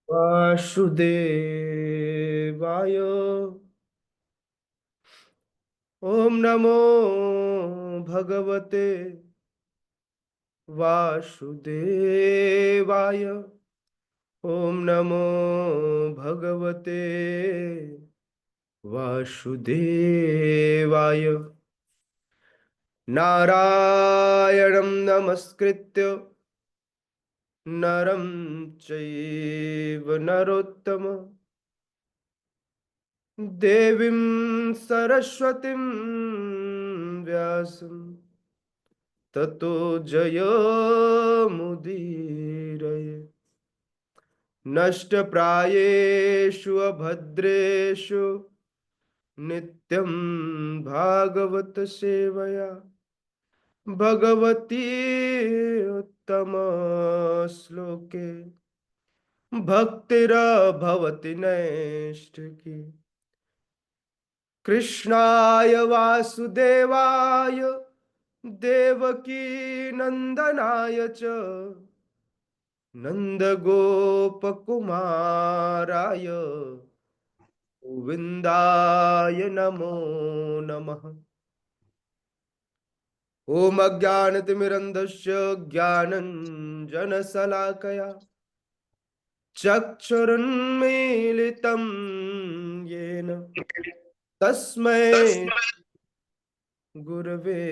वासुदेवाय। ओम नमो भगवते वासुदेवाय। ओम नमो भगवते वासुदेवाय। नारायणं नमस्कृत्य नरं चैव नरोत्तमं देवीं सरस्वतीं व्यासं ततो जयमुदीरये। नष्टप्रायेषु अभद्रेषु नित्यं भागवत सेवया भगवती उत्तम श्लोके भक्तिर्भवति नैष्ठिकी। कृष्णाय वासुदेवाय देवकी नंदनाय च नंदगोपकुमाराय गोविन्दाय नमो नमः। ॐ अज्ञानतिमिरन्धस्य ज्ञानञ्जनशलाकया चक्षुरुन्मीलितं येन तस्मै गुरवे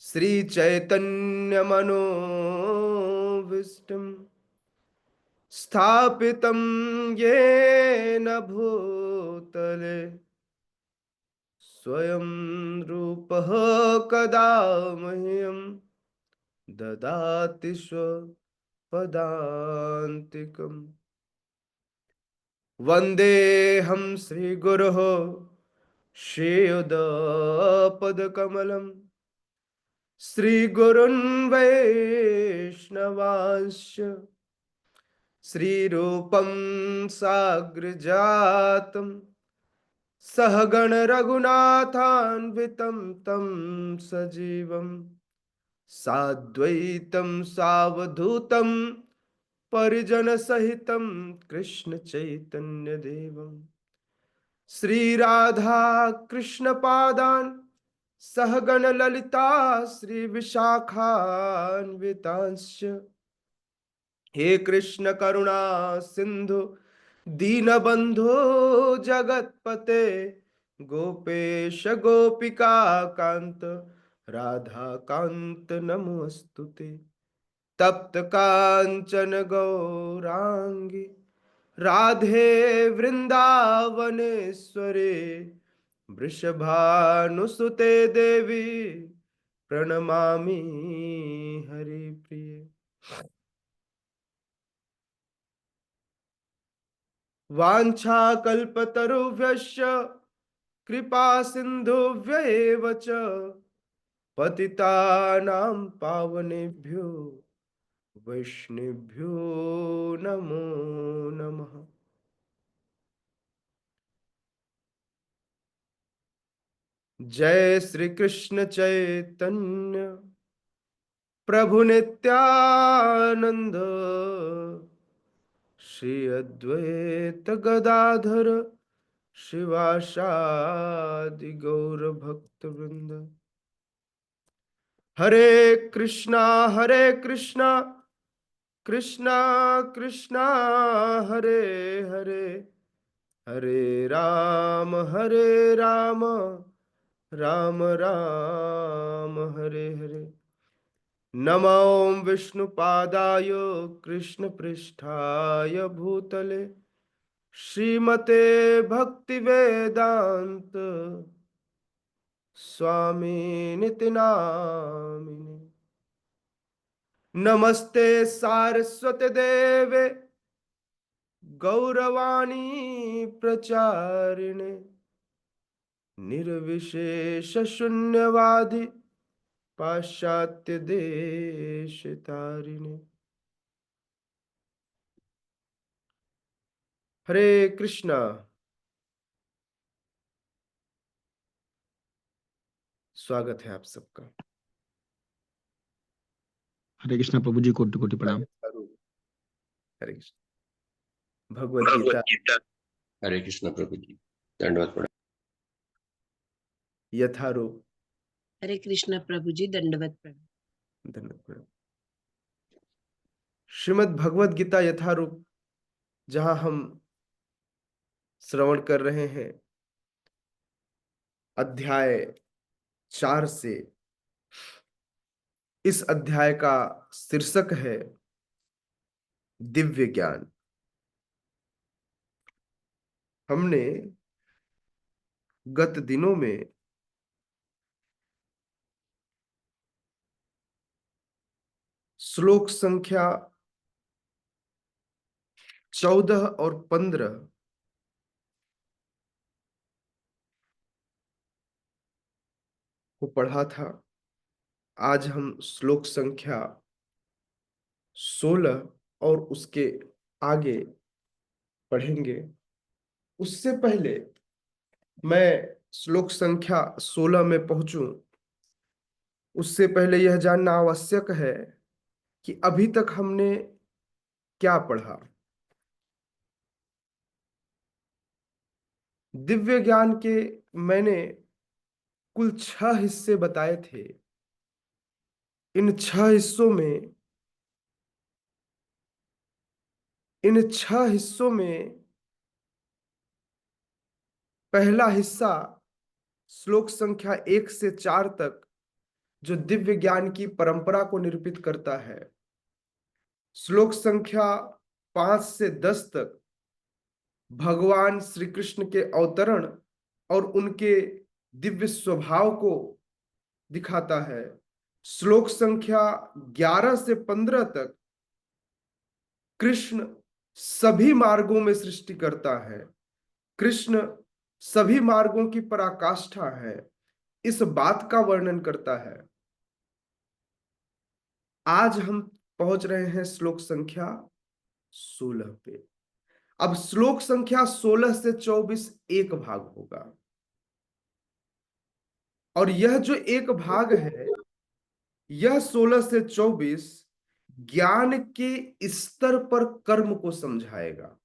श्रीचैतन्यमनोभीष्टं स्थापितं येन भूतले स्वयं रूपः कदा मह्यं ददाति स्वपदान्तिकम्। वन्देऽहं श्रीगुरोः श्रीयुतपदकमलं श्रीगुरुन् वैष्णवांश्च श्रीरूपं साग्रजातं सहगण रघुनाथान्वितं तं सजीवं साद्वैतं सावधूतं परिजनसहितं कृष्ण चैतन्य देवं श्रीराधा कृष्ण पादान् सहगण ललिता श्री विशाखान्वितांश्च। हे कृष्ण करुणा सिंधु दीनबंधो जगतपते गोपेश गोपिका कांत राधा कांत नमोस्तुते। तप्त कांचन गौरांगी राधे वृंदावनेश्वरे वृषभानुसुते देवी प्रणमामि हरिप्रिये। वाञ्छाकल्पतरुभ्यश्च कृपा सिन्धुभ्येव च पतितानां पावनेभ्यो वैष्णवेभ्यो नमो नमः। जय श्री कृष्ण चैतन्य प्रभु नित्यानंद श्री अद्वैत गदाधर शिवासादि गौर भक्त वृंद। हरे कृष्णा कृष्णा कृष्णा हरे हरे हरे राम राम राम हरे हरे। नमो विष्णुपादाय कृष्णपृष्ठाय भूतले श्रीमते भक्तिवेदांत स्वामिनिति नामिने। नमस्ते सारस्वती देवे गौरवाणी प्रचारिणे निर्विशेष शून्यवादी पाश्चात्य देश तारिणे। हरे कृष्णा। स्वागत है आप सबका। हरे कृष्णा प्रभु जी, कोटि कोटि प्रणाम। हरे कृष्ण। भगवत भगवत गीता गीता। हरे कृष्ण प्रभु जी, दंडवत प्रणाम। यथारूप। हरे कृष्ण प्रभु जी, दंडवत प्रणाम। धन्यवाद प्रणाम। श्रीमद् भगवत गीता यथारूप, जहां हम श्रवण कर रहे हैं अध्याय 4 से। इस अध्याय का शीर्षक है दिव्य ज्ञान। हमने गत दिनों में श्लोक संख्या 14 और 15 को पढ़ा था। आज हम श्लोक संख्या 16 और उसके आगे पढ़ेंगे। उससे पहले मैं श्लोक संख्या 16 में पहुंचूं, उससे पहले यह जानना आवश्यक है कि अभी तक हमने क्या पढ़ा। दिव्य ज्ञान के मैंने कुल 6 हिस्से बताए थे। इन 6 हिस्सों में पहला हिस्सा श्लोक संख्या 1 से 4 तक, जो दिव्य ज्ञान की परंपरा को निरूपित करता है। श्लोक संख्या 5 से 10 तक भगवान श्री कृष्ण के अवतरण और उनके दिव्य स्वभाव को दिखाता है। श्लोक संख्या 11 से 15 तक कृष्ण सभी मार्गों में सृष्टि करता है। कृष्ण सभी मार्गों की पराकाष्ठा है, इस बात का वर्णन करता है। आज हम पहुंच रहे हैं श्लोक संख्या 16 पे। अब श्लोक संख्या 16 से 24 एक भाग होगा, और यह जो एक भाग है, यह 16 से 24 ज्ञान के स्तर पर कर्म को समझाएगा।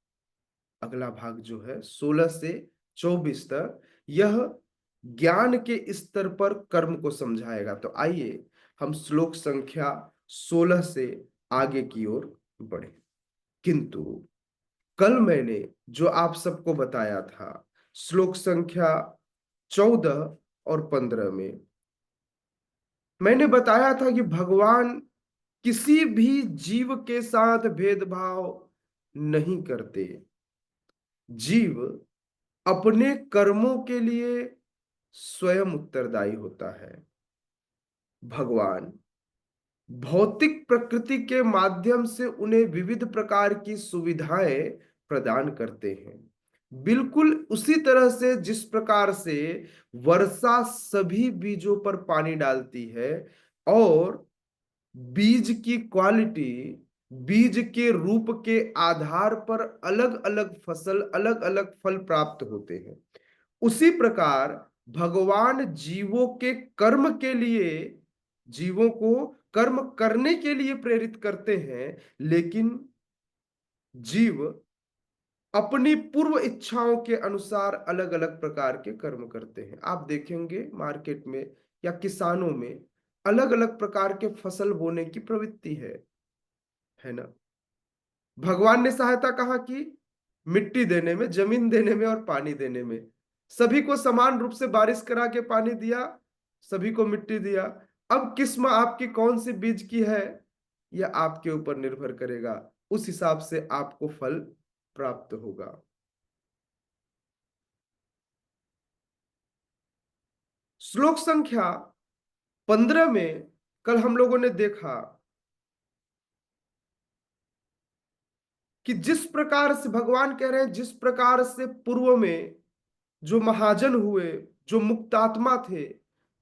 अगला भाग जो है 16 से 24 तक, यह ज्ञान के स्तर पर कर्म को समझाएगा। तो आइए हम श्लोक संख्या 16 से आगे की ओर बढ़े। किंतु कल मैंने जो आप सबको बताया था, श्लोक संख्या 14 और 15 में मैंने बताया था कि भगवान किसी भी जीव के साथ भेदभाव नहीं करते। जीव अपने कर्मों के लिए स्वयं उत्तरदायी होता है। भगवान भौतिक प्रकृति के माध्यम से उन्हें विविध प्रकार की सुविधाएं प्रदान करते हैं, बिल्कुल उसी तरह से जिस प्रकार से वर्षा सभी बीजों पर पानी डालती है और बीज की क्वालिटी, बीज के रूप के आधार पर अलग अलग फसल, अलग अलग फल प्राप्त होते हैं। उसी प्रकार भगवान जीवों के कर्म के लिए, जीवों को कर्म करने के लिए प्रेरित करते हैं, लेकिन जीव अपनी पूर्व इच्छाओं के अनुसार अलग अलग प्रकार के कर्म करते हैं। आप देखेंगे मार्केट में या किसानों में अलग अलग प्रकार के फसल बोने की प्रवृत्ति है ना। भगवान ने सहायता कहाँ की? मिट्टी देने में, जमीन देने में और पानी देने में। सभी को समान रूप से बारिश करा के पानी दिया, सभी को मिट्टी दिया। अब किस्म आपकी कौन सी बीज की है, यह आपके ऊपर निर्भर करेगा। उस हिसाब से आपको फल प्राप्त होगा। श्लोक संख्या 15 में कल हम लोगों ने देखा कि जिस प्रकार से भगवान कह रहे हैं, जिस प्रकार से पूर्व में जो महाजन हुए, जो मुक्तात्मा थे,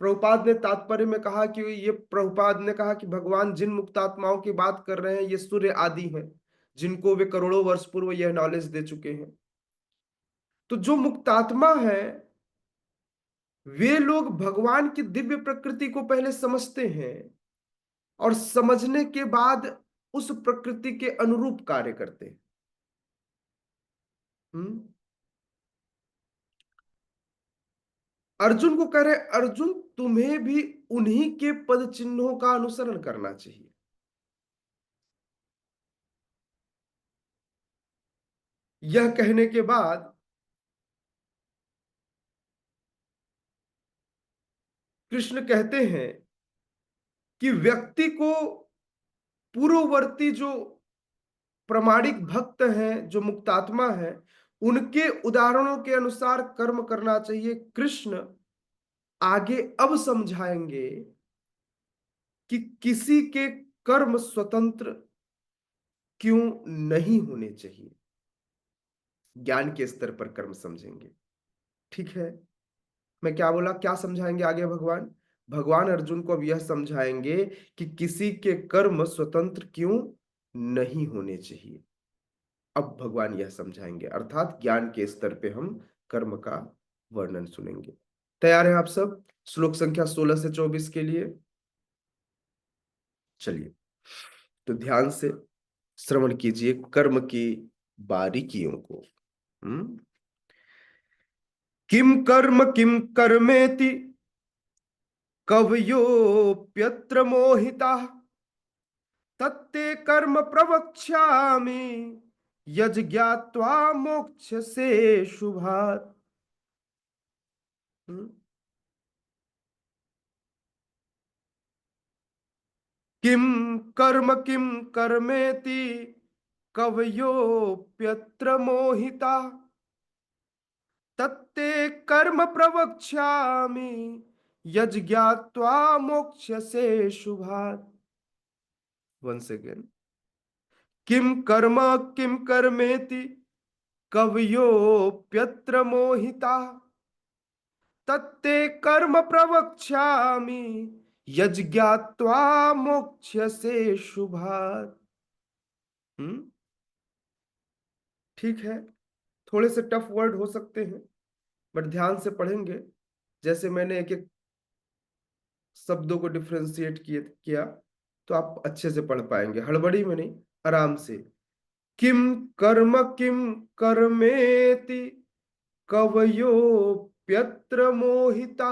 प्रभुपाद ने तात्पर्य में कहा कि ये, प्रभुपाद ने कहा कि भगवान जिन मुक्तात्माओं की बात कर रहे हैं ये सूर्य आदि हैं, जिनको वे करोड़ों वर्ष पूर्व यह नॉलेज दे चुके हैं। तो जो मुक्तात्मा है, वे लोग भगवान की दिव्य प्रकृति को पहले समझते हैं, और समझने के बाद उस प्रकृति के अनुरूप कार्य करते हैं। अर्जुन को कह रहे, अर्जुन तुम्हें भी उन्हीं के पद चिन्हों का अनुसरण करना चाहिए। यह कहने के बाद कृष्ण कहते हैं कि व्यक्ति को पूर्ववर्ती जो प्रामाणिक भक्त हैं, जो मुक्तात्मा हैं, उनके उदाहरणों के अनुसार कर्म करना चाहिए। कृष्ण आगे अब समझाएंगे कि किसी के कर्म स्वतंत्र क्यों नहीं होने चाहिए। ज्ञान के स्तर पर कर्म समझेंगे, ठीक है। मैं क्या बोला, क्या समझाएंगे आगे भगवान? भगवान अर्जुन को अब यह समझाएंगे कि किसी के कर्म स्वतंत्र क्यों नहीं होने चाहिए। अब भगवान यह समझाएंगे, अर्थात ज्ञान के स्तर पे हम कर्म का वर्णन सुनेंगे। तैयार हैं आप सब श्लोक संख्या 16 से 24 के लिए? चलिए, तो ध्यान से श्रवण कीजिए कर्म की बारीकियों को। किम कर्मेति कवयोप्यत्र मोहिताः तत्ते कर्म प्रवक्ष्यामि यज्ञात्वा मोक्ष्यसे शुभात्। किम कर्मेति कवयोप्यत्र मोहिताः तत्ते कर्म प्रवक्ष्यामि यज्ञात्वा मोक्ष्यसे शुभात्। वंस अगेन, किम कर्मेति कवयोप्यत्र मोहिताः तत्ते कर्म प्रवक्ष्यामि यज्ञात्वा मोक्ष्यसे शुभात्। ठीक है, थोड़े से टफ वर्ड हो सकते हैं, बट ध्यान से पढ़ेंगे। जैसे मैंने एक एक शब्दों को डिफ्रेंशिएट किया तो आप अच्छे से पढ़ पाएंगे, हड़बड़ी में नहीं, आराम से। किम कर्मेति कवयोप्यत्र मोहिता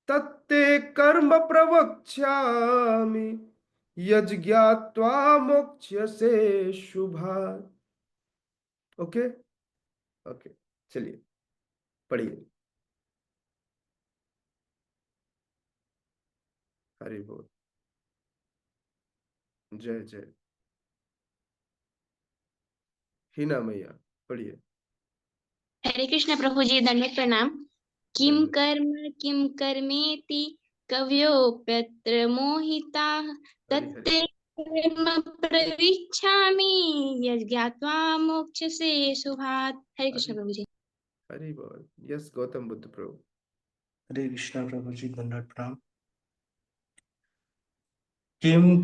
तत्ते कर्म प्रवक्ष्यामि यज्ञात्वा मोक्ष्यसे शुभात्। ओके ओके, चलिए पढ़िए। हरि बोल, जय जय। हिना मैया पढ़िए। हरे कृष्ण प्रभु जी, दंडवत प्रणाम। किम कर्मेति कवयोप्यत्र मोहिताः तत्ते कर्म प्रविच्छामि यज्ञात्वा मोक्ष्यसे शुभात्। हरे कृष्ण प्रभु जी। हरि बोल। यस गौतम बुद्ध प्रभु। हरे कृष्ण प्रभु जी, दंडवत प्रणाम। किम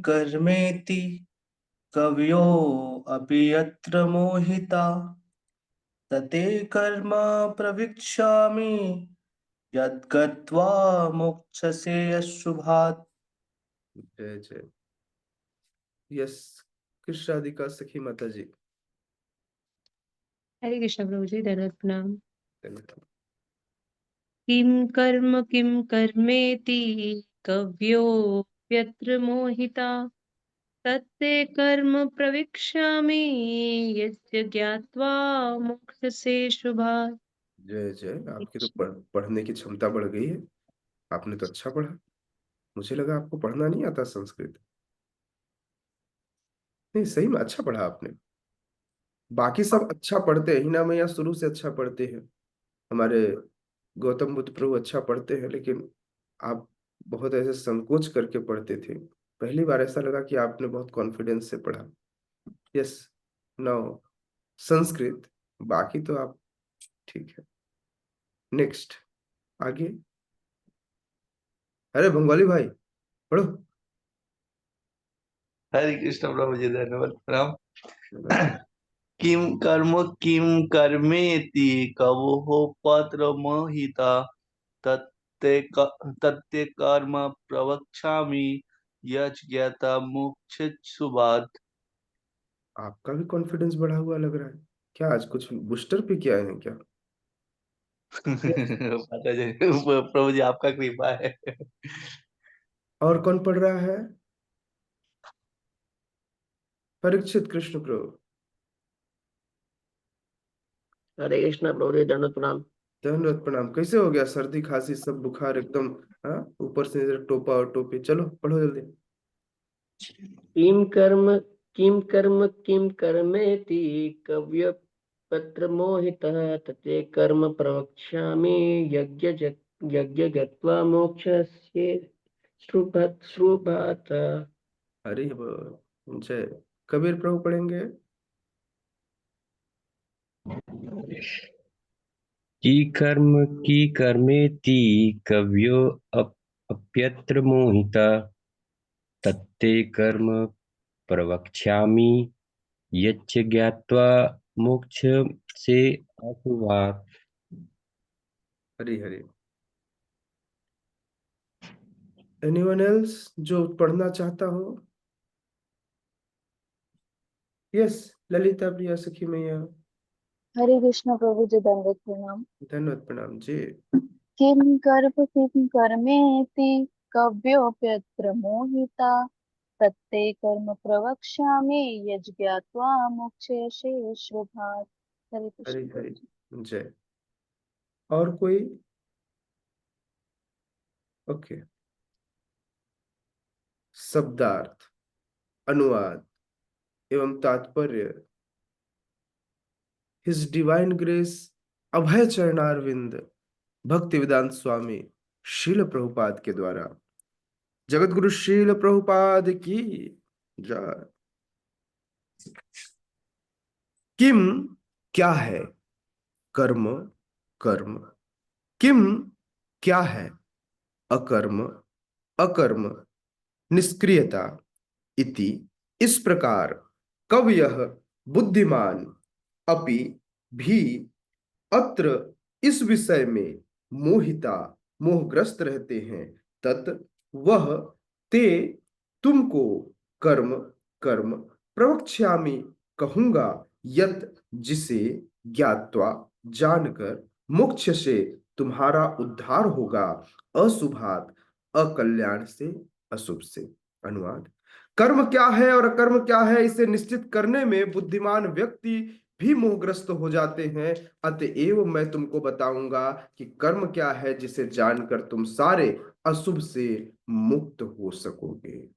कर्मेति कवयो अपि यत्र मोहिता तते कर्म प्रविच्छामि यद्गत्वा मोक्षसे शुभात्। जय जय। यस कृष्णादिका सखी माता जी। हरे कृष्ण प्रभु जी, दंडवत प्रणाम। धन्यवाद। किम कर्मेति कव्योऽप्यत्र मोहिता तत्ते कर्म प्रविक्ष्यामि यस्य ज्ञात्वा मोक्षसे शुभात्। जय जय। आपकी तो पढ़ने की क्षमता बढ़ गई है, आपने तो अच्छा पढ़ा। मुझे लगा आपको पढ़ना नहीं आता संस्कृत। नहीं, सही में अच्छा पढ़ा आपने। बाकी सब अच्छा पढ़ते हैं, हिना मैया शुरू से अच्छा पढ़ते हैं, हमारे गौतम बुद्ध प्रभु अच्छा पढ़ते हैं, लेकिन आप बहुत ऐसे संकोच करके पढ़ते थे। पहली बार ऐसा लगा कि आपने बहुत कॉन्फिडेंस से पढ़ा। यस, नाउ संस्कृत, बाकी तो आप ठीक है। नेक्स्ट, आगे। अरे बंगाली भाई पढ़ो। हरे कृष्ण प्रभु जी, धन्यवाद प्रणाम। किम कर्मेति कवो पत्र मोहिता तत्ते कर्म प्रवक्ष्यामि यच ज्ञाता मोक्ष शुभात्। आपका भी कॉन्फिडेंस बढ़ा हुआ लग रहा है। क्या आज कुछ बूस्टर पे किया है क्या? पता चले प्रभु जी आपका कृपा है। और कौन पढ़ रहा है? परीक्षित कृष्ण प्रभु। हरे कृष्णा प्रभु जी, दंडवत प्रणाम। धन्यवाद प्रणाम। कैसे हो गया? सर्दी खांसी सब बुखार एकदम, हाँ, ऊपर से इधर टोपा और टोपी। चलो पढ़ो जल्दी। किम कर्म किम कर्मेति कव्य पत्र मोहितः तते कर्म प्रवक्ष्यामि यज्ञ गत्वा मोक्षस्य श्रुभात्। अरे जय। कबीर प्रभु पढ़ेंगे। की कर्मेति कव्यो अप्यत्र मोहिता तत्ते कर्म प्रवक्ष्यामि यच्च ज्ञात्वा मोक्ष से अशुभात्। हरी हरी। एनीवन एल्स जो पढ़ना चाहता हो? यस, ललिता प्रिया सखी मैया। हरे कृष्ण प्रभु जी, दंडवत प्रणाम। धन्यवाद प्रणाम जी। किम कर्मेति कव्योऽप्यत्र मोहिता तत्ते कर्म प्रवक्ष्यामि यज्ञात्वा मोक्षयसे शुभात्। हरे हरी कृष्ण प्रभु हरी जी। जय। और कोई? ओके। शब्दार्थ, अनुवाद एवं तात्पर्य हिज डिवाइन ग्रेस अभय चरणारविंद भक्ति वेदांत स्वामी शील प्रभुपाद के द्वारा। जगत गुरु शील प्रभुपाद की जय। किम क्या है? कर्म कर्म। किम क्या है? अकर्म अकर्म। निष्क्रियता इति इस प्रकार। कवयः बुद्धिमान अपि भी अत्र इस विषय में मोहिता मोहग्रस्त रहते हैं। तत् वह ते तुमको कर्म कर्म प्रवक्ष्यामि कहूंगा यत जिसे ज्ञात्वा जानकर मोक्ष से तुम्हारा उद्धार होगा अशुभात अकल्याण से अशुभ से। अनुवाद। कर्म क्या है और अकर्म क्या है इसे निश्चित करने में बुद्धिमान व्यक्ति भी मोहग्रस्त हो जाते हैं। अतएव मैं तुमको बताऊंगा कि कर्म क्या है जिसे जानकर तुम सारे अशुभ से मुक्त हो सकोगे।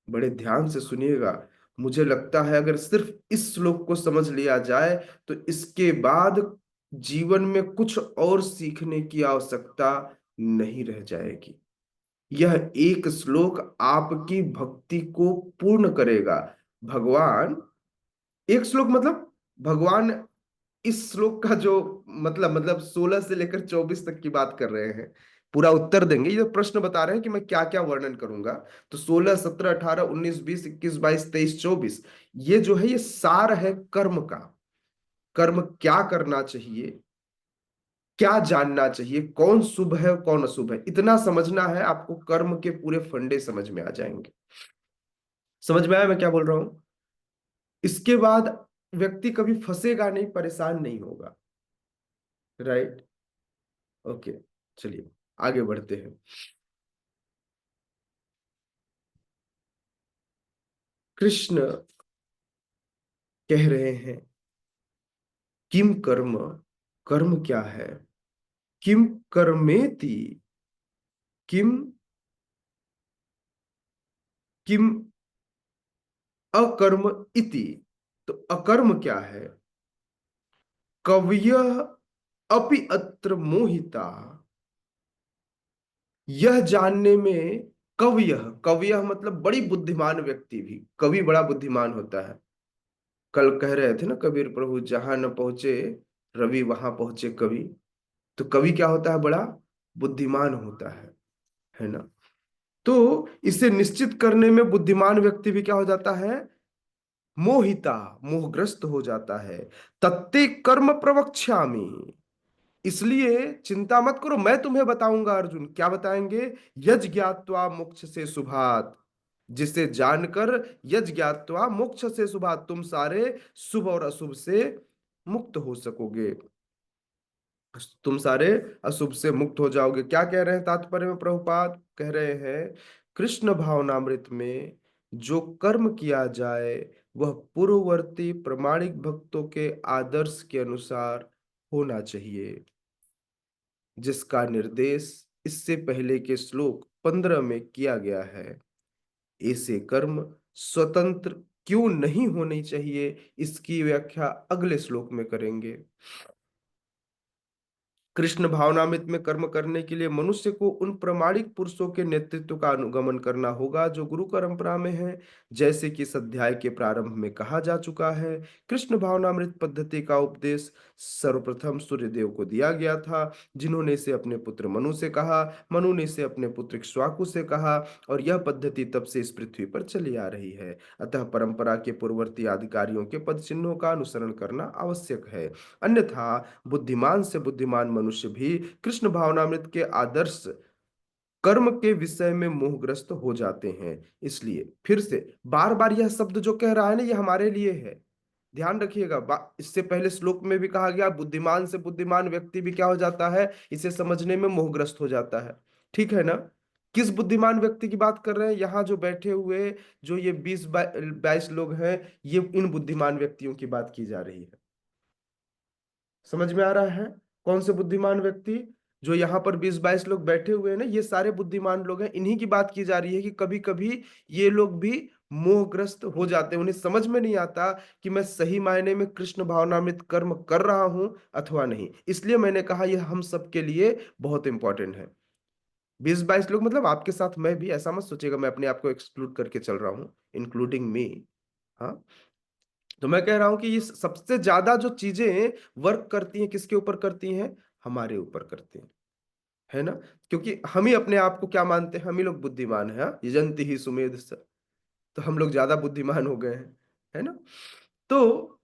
बड़े ध्यान से सुनिएगा। मुझे लगता है अगर सिर्फ इस श्लोक को समझ लिया जाए तो इसके बाद जीवन में कुछ और सीखने की आवश्यकता नहीं रह जाएगी। यह एक श्लोक आपकी भक्ति को पूर्ण करेगा। भगवान, एक श्लोक मतलब भगवान इस श्लोक का जो मतलब 16 से लेकर 24 तक की बात कर रहे हैं। पूरा उत्तर देंगे। ये प्रश्न बता रहे हैं कि मैं क्या क्या वर्णन करूंगा। तो 16, 17, 18, 19, 20, 21, 22, 23, 24 ये जो है ये सार है कर्म का। कर्म क्या करना चाहिए, क्या जानना चाहिए, कौन शुभ है कौन अशुभ है, इतना समझना है आपको। कर्म के पूरे फंडे समझ में आ जाएंगे। समझ में आया मैं क्या बोल रहा हूं? इसके बाद व्यक्ति कभी फंसेगा नहीं, परेशान नहीं होगा। राइट? ओके, चलिए आगे बढ़ते हैं। कृष्ण कह रहे हैं किम कर्म, कर्म क्या है? किम कर्मेति, किम किम अकर्म इति। तो अकर्म क्या है? कवय अपि अत्र मोहिता। यह जानने में कवय, कवय मतलब बड़ी बुद्धिमान व्यक्ति भी, कवि बड़ा बुद्धिमान होता है। कल कह रहे थे ना कबीर प्रभु, जहां न पहुंचे रवि वहां पहुंचे कवि। तो कवि क्या होता है? बड़ा बुद्धिमान होता है ना। तो इसे निश्चित करने में बुद्धिमान व्यक्ति भी क्या हो जाता है? मोहिता, मोहग्रस्त हो जाता है। तत्ते कर्म प्रवक्ष्यामि, इसलिए चिंता मत करो, मैं तुम्हें बताऊंगा। अर्जुन क्या बताएंगे? यज ज्ञात्वा मोक्ष से शुभात्। जिसे जानकर यज ज्ञात्वा मोक्ष से शुभात्, तुम सारे शुभ और अशुभ से मुक्त हो सकोगे, तुम सारे अशुभ से मुक्त हो जाओगे। क्या कह रहे हैं तात्पर्य में प्रभुपाद? कह रहे हैं कृष्ण भावनामृत में जो कर्म किया जाए वह पूर्ववर्ती प्रमाणिक भक्तों के आदर्श के अनुसार होना चाहिए, जिसका निर्देश इससे पहले के श्लोक 15 में किया गया है। ऐसे कर्म स्वतंत्र क्यों नहीं होने चाहिए, इसकी व्याख्या अगले श्लोक में करेंगे। कृष्ण भावनामृत में कर्म करने के लिए मनुष्य को उन प्रमाणिक पुरुषों के नेतृत्व का अनुगमन करना होगा जो गुरु परंपरा में है, जैसे कि इस अध्याय के प्रारंभ में कहा जा चुका है। कृष्ण भावनामृत पद्धति का उपदेश सर्वप्रथम सूर्यदेव को दिया गया था, जिन्होंने इसे अपने पुत्र मनु से कहा, मनु ने इसे अपने पुत्र इक्ष्वाकु से कहा, और यह पद्धति तब से इस पृथ्वी पर चली आ रही है। अतः परंपरा के पूर्ववर्ती अधिकारियों के पद चिन्हों का अनुसरण करना आवश्यक है, अन्यथा बुद्धिमान से बुद्धिमान मनुष्य भी कृष्ण भावनामृत के आदर्श कर्म के विषय में मोहग्रस्त हो जाते हैं। इसलिए फिर से बार बार यह शब्द जो कह रहा है ना, ये हमारे लिए है, ध्यान रखिएगा। इससे पहले श्लोक में भी कहा गया बुद्धिमान से बुद्धिमान व्यक्ति भी क्या हो जाता है, इसे समझने में मोहग्रस्त हो जाता है। ठीक है ना? किस बुद्धिमान व्यक्ति की बात कर रहे हैं? यहाँ जो बैठे हुए जो ये 20-22 लोग हैं, ये इन बुद्धिमान व्यक्तियों की बात की जा रही है। समझ में आ रहा है? कौन से बुद्धिमान व्यक्ति? जो यहाँ पर 20-22 लोग बैठे हुए हैं ना, ये सारे बुद्धिमान लोग हैं, इन्हीं की बात की जा रही है कि कभी कभी ये लोग भी मोहग्रस्त हो जाते हैं। उन्हें समझ में नहीं आता कि मैं सही मायने में कृष्ण भावनामृत कर्म कर रहा हूं अथवा नहीं। इसलिए मैंने कहा यह हम सबके लिए बहुत इंपॉर्टेंट है। 20-22 लोग मतलब आपके साथ मैं भी, ऐसा मत सोचिएगा मैं अपने आप को एक्सक्लूड करके चल रहा हूं, इंक्लूडिंग मी। हाँ, तो मैं कह रहा हूं कि ये सबसे ज्यादा जो चीजें वर्क करती हैं किसके ऊपर करती हैं? हमारे ऊपर करती हैं, है ना? क्योंकि हम ही अपने आप को क्या मानते हैं? हम ही लोग बुद्धिमान है। यजंती ही सुमेध स, तो हम लोग ज्यादा बुद्धिमान हो गए हैं, है ना? तो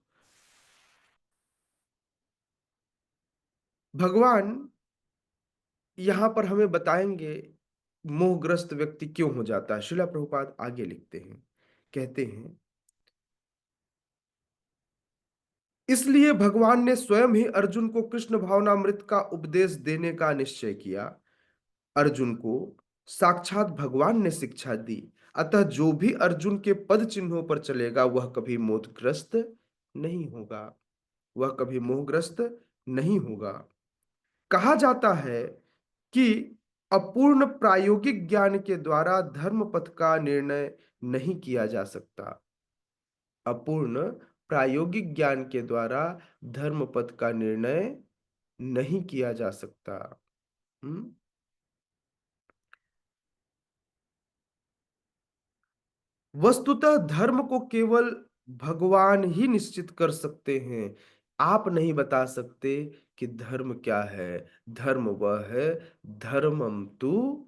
भगवान यहां पर हमें बताएंगे मोहग्रस्त व्यक्ति क्यों हो जाता है। श्रीला प्रभुपाद आगे लिखते हैं, कहते हैं इसलिए भगवान ने स्वयं ही अर्जुन को कृष्ण भावनामृत का उपदेश देने का निश्चय किया। अर्जुन को साक्षात भगवान ने शिक्षा दी, अतः जो भी अर्जुन के पद चिन्हों पर चलेगा वह कभी मोहग्रस्त नहीं होगा, वह कभी मोहग्रस्त नहीं होगा। कहा जाता है कि अपूर्ण प्रायोगिक ज्ञान के द्वारा धर्म पथ का निर्णय नहीं किया जा सकता। अपूर्ण प्रायोगिक ज्ञान के द्वारा धर्म पथ का निर्णय नहीं किया जा सकता। वस्तुतः धर्म को केवल भगवान ही निश्चित कर सकते हैं। आप नहीं बता सकते कि धर्म क्या है। धर्म वह है धर्मम तु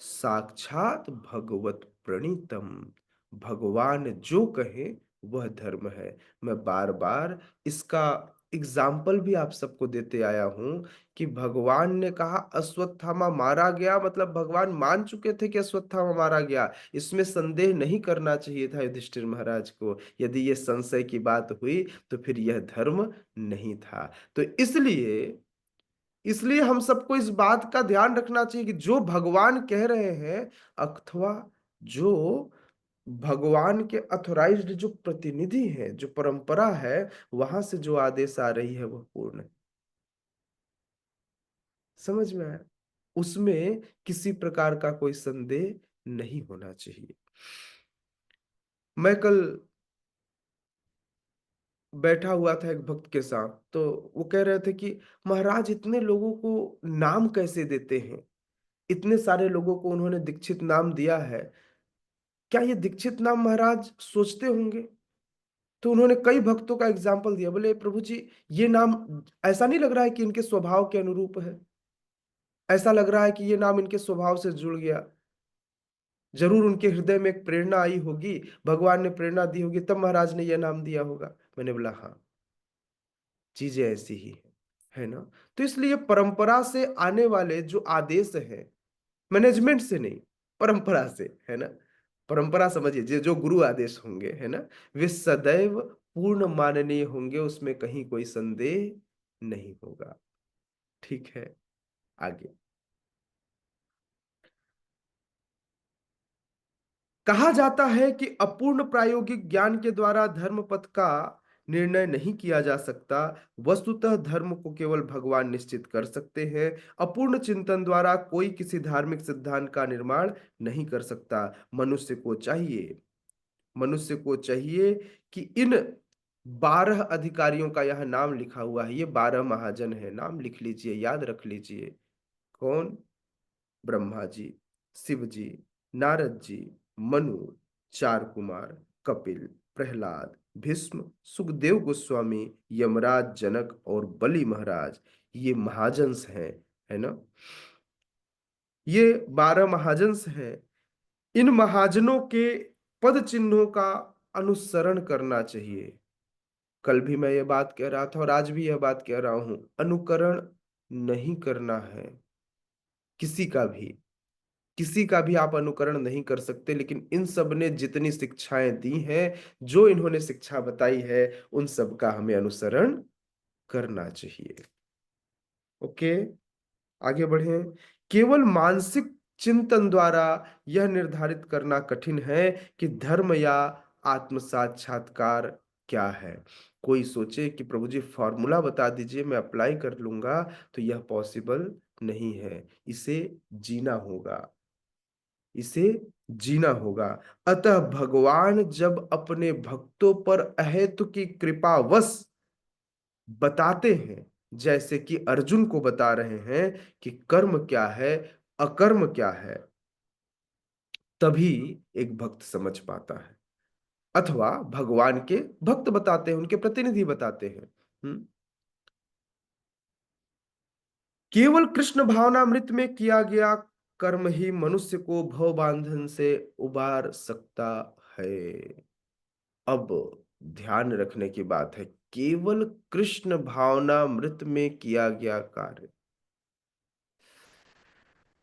साक्षात भगवत प्रणीतम। भगवान जो कहे वह धर्म है। मैं बार बार इसका एग्जाम्पल भी आप सबको देते आया हूं कि भगवान ने कहा अश्वत्थामा मारा गया, मतलब भगवान मान चुके थे कि अश्वत्थामा मारा गया। इसमें संदेह नहीं करना चाहिए था युधिष्ठिर महाराज को। यदि ये संशय की बात हुई तो फिर यह धर्म नहीं था। तो इसलिए इसलिए हम सबको इस बात का ध्यान रखना चाहिए कि जो भगवान कह रहे हैं अथवा जो भगवान के अथोराइज्ड जो प्रतिनिधि हैं, जो परंपरा है, वहां से जो आदेश आ रही है वह पूर्ण है। समझ में आया? उसमें किसी प्रकार का कोई संदेह नहीं होना चाहिए। मैं कल बैठा हुआ था एक भक्त के साथ, तो वो कह रहे थे कि महाराज इतने लोगों को नाम कैसे देते हैं? इतने सारे लोगों को उन्होंने दीक्षित नाम दिया है, क्या ये दीक्षित नाम महाराज सोचते होंगे? तो उन्होंने कई भक्तों का एग्जाम्पल दिया। बोले प्रभु जी ये नाम ऐसा नहीं लग रहा है कि इनके स्वभाव के अनुरूप है, ऐसा लग रहा है कि ये नाम इनके स्वभाव से जुड़ गया। जरूर उनके हृदय में एक प्रेरणा आई होगी, भगवान ने प्रेरणा दी होगी, तब महाराज ने यह नाम दिया होगा। मैंने बोला हाँ, चीजें ऐसी ही है ना? तो इसलिए परंपरा से आने वाले जो आदेश हैं, मैनेजमेंट से नहीं, परंपरा से, है ना, परंपरा समझिए, जो गुरु आदेश होंगे, है ना, वे सदैव पूर्ण माननीय होंगे, उसमें कहीं कोई संदेह नहीं होगा। ठीक है, आगे कहा जाता है कि अपूर्ण प्रायोगिक ज्ञान के द्वारा धर्म पथ का निर्णय नहीं किया जा सकता। वस्तुतः धर्म को केवल भगवान निश्चित कर सकते हैं। अपूर्ण चिंतन द्वारा कोई किसी धार्मिक सिद्धांत का निर्माण नहीं कर सकता। मनुष्य को चाहिए कि इन 12 अधिकारियों का यह नाम लिखा हुआ है, ये 12 महाजन है, नाम लिख लीजिए, याद रख लीजिए। कौन? ब्रह्मा जी, शिव जी, नारद जी, मनु, चार कुमार, कपिल, प्रहलाद, भीष्म, सुखदेव गोस्वामी, यमराज, जनक और बलि महाराज, ये महाजंस हैं, है ना। ये 12 महाजंस हैं। इन महाजनों के पद चिन्हों का अनुसरण करना चाहिए। कल भी मैं ये बात कह रहा था और आज भी यह बात कह रहा हूं, अनुकरण नहीं करना है किसी का भी। किसी का भी आप अनुकरण नहीं कर सकते, लेकिन इन सब ने जितनी शिक्षाएं दी हैं, जो इन्होंने शिक्षा बताई है, उन सब का हमें अनुसरण करना चाहिए। ओके, आगे बढ़े। केवल मानसिक चिंतन द्वारा यह निर्धारित करना कठिन है कि धर्म या आत्म साक्षात्कार क्या है। कोई सोचे कि प्रभु जी फॉर्मूला बता दीजिए, मैं अप्लाई कर लूंगा, तो यह पॉसिबल नहीं है। इसे जीना होगा, इसे जीना होगा। अतः भगवान जब अपने भक्तों पर अहेतु की कृपावश बताते हैं, जैसे कि अर्जुन को बता रहे हैं कि कर्म क्या है, अकर्म क्या है, तभी एक भक्त समझ पाता है। अथवा भगवान के भक्त बताते हैं, उनके प्रतिनिधि बताते हैं। केवल कृष्ण भावनामृत में किया गया कर्म ही मनुष्य को भव बंधन से उबार सकता है। अब ध्यान रखने की बात है, केवल कृष्ण भावनामृत में किया गया कार्य।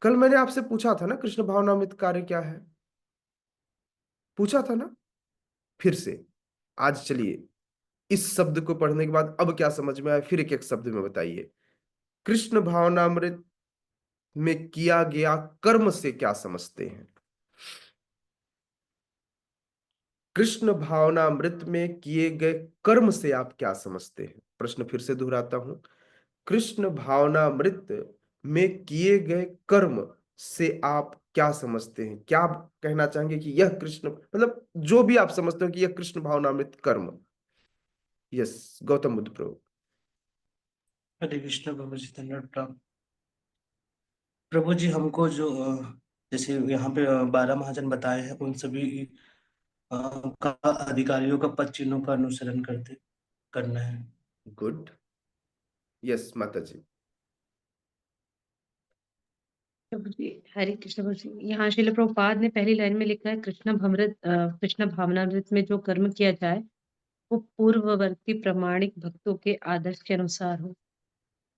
कल मैंने आपसे पूछा था ना, कृष्ण भावनामृत कार्य क्या है? पूछा था ना? फिर से आज चलिए, इस शब्द को पढ़ने के बाद अब क्या समझ में आया, फिर एक एक शब्द में बताइए। कृष्ण भावनामृत में किया गया कर्म से क्या समझते हैं? कृष्ण भावनामृत में किए गए कर्म से आप क्या समझते हैं? प्रश्न फिर से दोहराता हूं, कृष्ण भावनामृत में किए गए कर्म से आप क्या समझते हैं? क्या आप कहना चाहेंगे कि यह कृष्ण, मतलब जो भी आप समझते हो कि यह कृष्ण भावनामृत कर्म? यस, गौतम बुद्ध प्रभु। हरे कृष्ण प्रभु जी, धन्यवाद प्रभु जी। हमको जो जैसे यहाँ पे 12 महाजन बताए हैं, उन सभी का अधिकारियों का पद चिन्हों का अनुसरण करना है। गुड, यस माता जी। प्रभु जी हरे कृष्ण। प्रभु जी यहाँ श्रील प्रभुपाद ने पहली लाइन में लिखा है, कृष्ण भावनामृत में जो कर्म किया जाए वो पूर्ववर्ती प्रामाणिक भक्तों के आदर्श के अनुसार हो।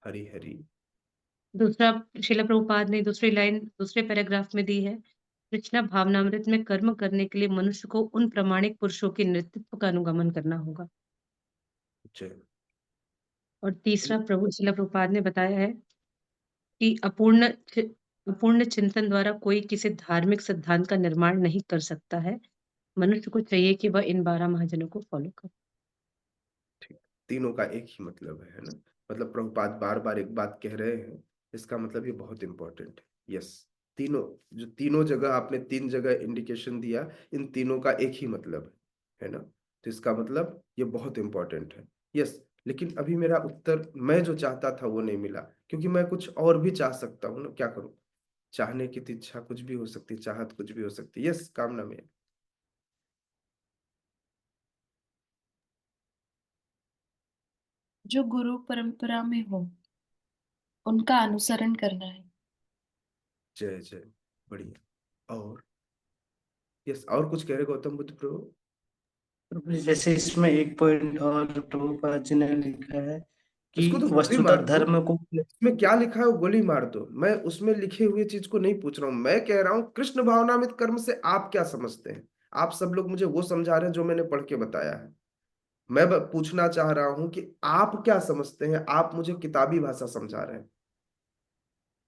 हरी हरी। दूसरा, श्रील प्रभुपाद ने दूसरी लाइन दूसरे पैराग्राफ में दी है, कृष्ण भावनामृत में कर्म करने के लिए मनुष्य को उन प्रामाणिक पुरुषों के नेतृत्व का अनुगमन करना होगा। और तीसरा, प्रभु श्रील प्रभुपाद ने बताया है कि अपूर्ण चिंतन द्वारा कोई किसी धार्मिक सिद्धांत का निर्माण नहीं कर सकता है। मनुष्य को चाहिए कि वह इन 12 महाजनों को फॉलो करे। ठीक, तीनों का एक ही मतलब है ना। मतलब प्रभुपाद बार बार एक बात कह रहे हैं, इसका मतलब ये बहुत इंपॉर्टेंट है। यस, जो तीनों जगह आपने 3 जगह इंडिकेशन दिया, इन तीनों का एक ही मतलब है ना। तो इसका मतलब ये बहुत इंपॉर्टेंट है। यस, लेकिन अभी मेरा उत्तर मैं जो चाहता था वो नहीं मिला, क्योंकि मैं कुछ और भी चाह सकता हूँ ना, क्या करूँ? चाहने की तो इच्छा कुछ भी हो सकती, चाहत कुछ भी हो सकती। यस, कामना में। जो गुरु परंपरा में हो उनका अनुसरण करना है। जय जय, बढ़िया। और यस, और कुछ कह रहे गौतम बुद्ध प्रभु? प्रभु जी, जैसे इसमें एक पॉइंट और प्रभुपाद जी ने लिखा है कि इसको तो गोली वस्तुतः मार दो, धर्म को उसमें क्या लिखा है वो गोली मार दो। मैं उसमें लिखे हुए चीज को नहीं पूछ रहा हूं, मैं कह रहा हूं कृष्ण भावनामृत कर्म से आप क्या समझते हैं। आप सब लोग मुझे वो समझा रहे हैं जो मैंने पढ़ के बताया है। मैं पूछना चाह रहा हूं कि आप क्या समझते हैं, आप मुझे किताबी भाषा समझा रहे हैं।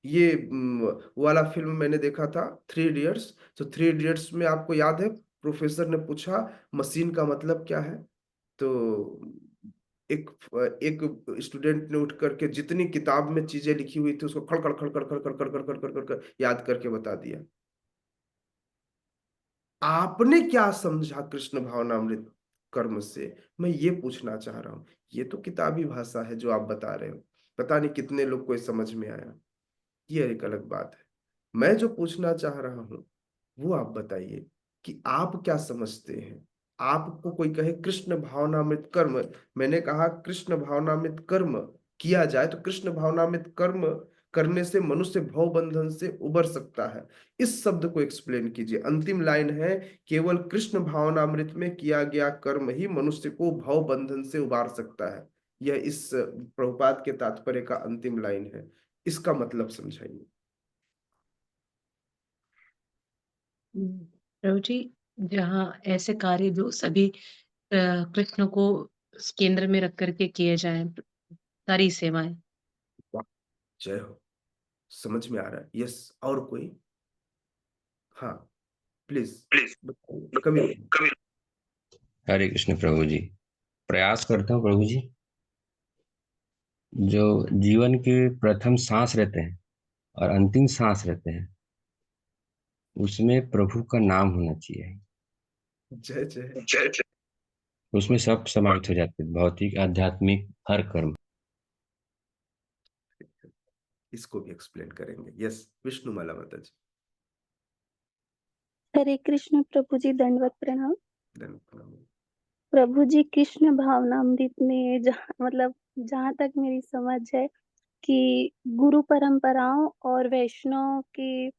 ये वो वाला फिल्म मैंने देखा था, थ्री इडियट्स। तो थ्री इडियट्स में आपको याद है, प्रोफेसर ने पूछा मशीन का मतलब क्या है, तो एक एक स्टूडेंट ने उठ करके जितनी किताब में चीजें लिखी हुई थी उसको खड़ खड़ खड़ खड़ खड़ खड़ खड़ खड़ खड़ खड़ खड़ खड़ याद करके बता दिया। आपने क्या समझा कृष्ण भावनामृत कर्म से, मैं ये पूछना चाह रहा हूं। ये तो किताबी भाषा है जो आप बता रहे हो, पता नहीं कितने लोग को ये समझ में आया, ये एक अलग बात है। मैं जो पूछना चाह रहा हूं वो आप बताइए कि आप क्या समझते हैं। आपको कोई कहे कृष्ण भावनामृत कर्म, मैंने कहा कृष्ण भावनामृत कर्म किया जाए तो कृष्ण भावनामृत कर्म करने से मनुष्य भव बंधन से उबर सकता है। इस शब्द को एक्सप्लेन कीजिए। अंतिम लाइन है, केवल कृष्ण भावनामृत में किया गया कर्म ही मनुष्य को भव बंधन से उबार सकता है। यह इस प्रभुपाद के तात्पर्य का अंतिम लाइन है। इसका मतलब समझाइए। प्रभु जी, जहाँ ऐसे कार्य जो सभी कृष्ण को केंद्र में रख करके किए जाएं, सारी सेवाएं। वाह, जय हो, समझ में आ रहा है। यस, और कोई? हाँ, प्लीज कभी। हरे कृष्ण प्रभु जी। प्रयास करता हूँ प्रभु जी। जो जीवन के प्रथम सांस रहते हैं और अंतिम सांस रहते हैं, उसमें प्रभु का नाम होना चाहिए। जय जय। उसमें सब समाहित हो जाते हैं, भौतिक आध्यात्मिक हर कर्म। इसको भी एक्सप्लेन करेंगे। यस, विष्णु माला माता जी। हरे कृष्ण प्रभु जी, दंडवत प्रणाम। धन्यवाद। प्रभु जी, कृष्ण भावनामृत में जहाँ तक मेरी समझ है कि गुरु परंपराओं और वैष्णव के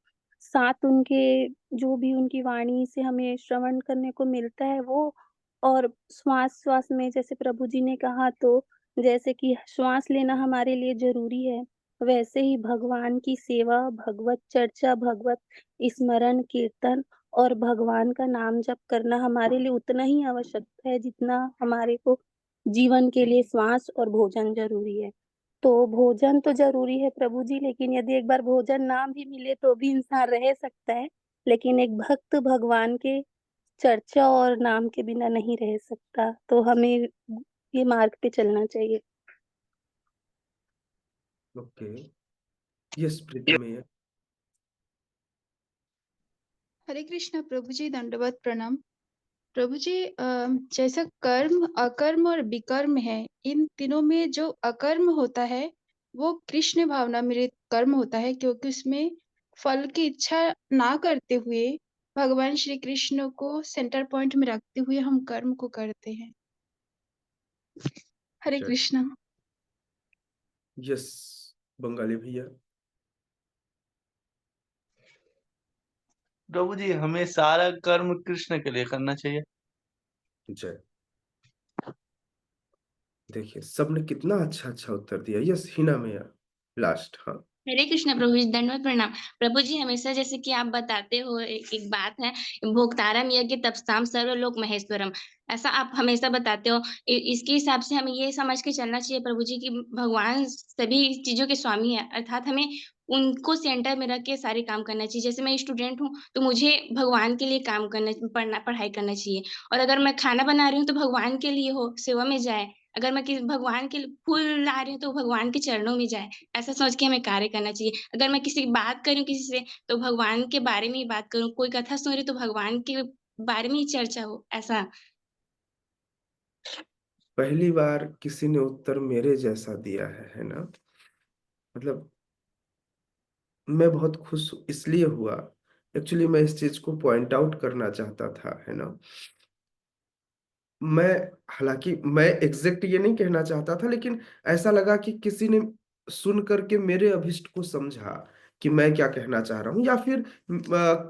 साथ उनके जो भी उनकी वाणी से हमें श्रवण करने को मिलता है वो, और श्वास श्वास में जैसे प्रभु जी ने कहा, तो जैसे कि श्वास लेना हमारे लिए जरूरी है, वैसे ही भगवान की सेवा, भगवत चर्चा, भगवत स्मरण, कीर्तन और भगवान का नाम जप करना हमारे लिए उतना ही आवश्यक है जितना हमारे को जीवन के लिए श्वास और भोजन जरूरी है। तो भोजन तो जरूरी है प्रभु जी, लेकिन यदि एक बार भोजन ना भी मिले तो भी इंसान रह सकता है, लेकिन एक भक्त भगवान के चर्चा और नाम के बिना नहीं रह सकता। तो हमें ये मार्ग पे चलना चाहिए। ओके, यस प्रीतम है। हरे कृष्णा प्रभु जी, दंडवत प्रणाम। प्रभु जी, जैसा कर्म, अकर्म और विकर्म है, इन तीनों में जो अकर्म होता है वो कृष्ण भावनामृत कर्म होता है, क्योंकि उसमें फल की इच्छा ना करते हुए भगवान श्री कृष्ण को सेंटर पॉइंट में रखते हुए हम कर्म को करते हैं। हरे जय। कृष्णा। यस, बंगाली भैया। प्रभु जी, हमें सारा कर्म कृष्ण के लिए करना चाहिए। जय। देखिए सबने कितना अच्छा अच्छा उत्तर दिया। यस, हिना मैया लास्ट। हाँ, हरे कृष्ण प्रभु जी, दंडवत प्रणाम। प्रभु जी, हमेशा जैसे कि आप बताते हो, एक बात है, भोक्तारम यज्ञ तपसाम सर्वलोक महेश्वरम, ऐसा आप हमेशा बताते हो। इसके हिसाब से हमें ये समझ के चलना चाहिए प्रभु जी कि भगवान सभी चीजों के स्वामी है, अर्थात हमें उनको सेंटर में रख के सारे काम करना चाहिए। जैसे मैं स्टूडेंट हूँ तो मुझे भगवान के लिए काम करना, पढ़ाई करना चाहिए। और अगर मैं खाना बना रही हूँ तो भगवान के लिए हो, सेवा में जाए। अगर मैं किसी भगवान के लिए फूल ला रही हूँ तो भगवान के चरणों में जाए, ऐसा सोच के हमें कार्य करना चाहिए। अगर मैं किसी की बात कर रही हूँ किसी से, तो भगवान के बारे में ही बात करूँ, कोई कथा सुन रही तो भगवान के बारे में ही चर्चा हो, ऐसा। पहली बार किसी ने उत्तर मेरे जैसा दिया है ना। मतलब मैं बहुत खुश इसलिए हुआ, एक्चुअली मैं इस चीज को पॉइंट आउट करना चाहता था, है ना। मैं, हालांकि मैं एग्जैक्ट ये नहीं कहना चाहता था, लेकिन ऐसा लगा कि किसी ने सुन करके मेरे अभिष्ट को समझा कि मैं क्या कहना चाह रहा हूँ, या फिर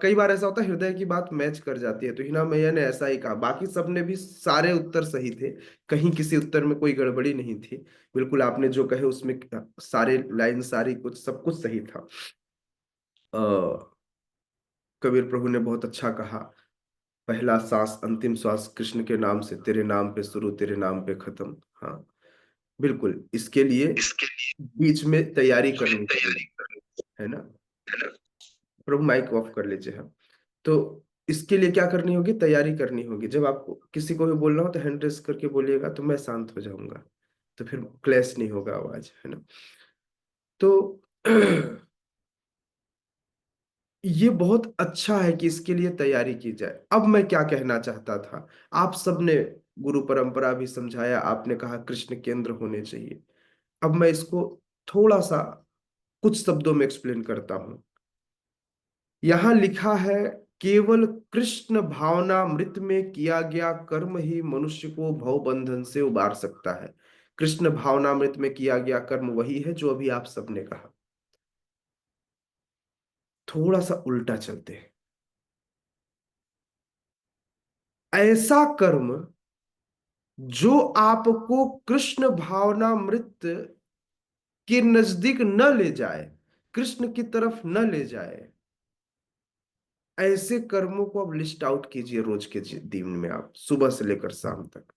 कई बार ऐसा होता है हृदय की बात मैच कर जाती है। तो हिना मैया ने ऐसा ही कहा, बाकी सबने भी सारे उत्तर सही थे, कहीं किसी उत्तर में कोई गड़बड़ी नहीं थी। बिल्कुल आपने जो कहे उसमें सारे लाइन सारी कुछ सब कुछ सही था। कबीर प्रभु ने बहुत अच्छा कहा, पहला सांस अंतिम श्वास कृष्ण के नाम से, तेरे नाम पे शुरू तेरे नाम पे खत्म। हाँ बिल्कुल, इसके लिए बीच में तैयारी करनी चाहिए, है ना। प्रभु माइक ऑफ कर लीजिए। हम तो इसके लिए क्या करनी होगी, तैयारी करनी होगी। जब आपको किसी को भी बोलना हो तो हैंड रेस करके बोलिएगा, तो मैं शांत हो जाऊंगा, तो फिर क्लैश नहीं होगा आवाज, है ना। तो ये बहुत अच्छा है कि इसके लिए तैयारी की जाए। अब मैं क्या कहना चाहता था, आप सबने गुरु परंपरा भी समझाया, आपने कहा कृष्ण केंद्र होने चाहिए। अब मैं इसको थोड़ा सा कुछ शब्दों में एक्सप्लेन करता हूं। यहां लिखा है, केवल कृष्ण भावनामृत में किया गया कर्म ही मनुष्य को भव बंधन से उबार सकता है। कृष्ण भावनामृत में किया गया कर्म वही है जो अभी आप सबने कहा। थोड़ा सा उल्टा चलते हैं। ऐसा कर्म जो आपको कृष्ण भावनामृत के नजदीक न ले जाए, कृष्ण की तरफ न ले जाए, ऐसे कर्मों को अब लिस्ट आउट कीजिए रोज के दिन में, आप सुबह से लेकर शाम तक।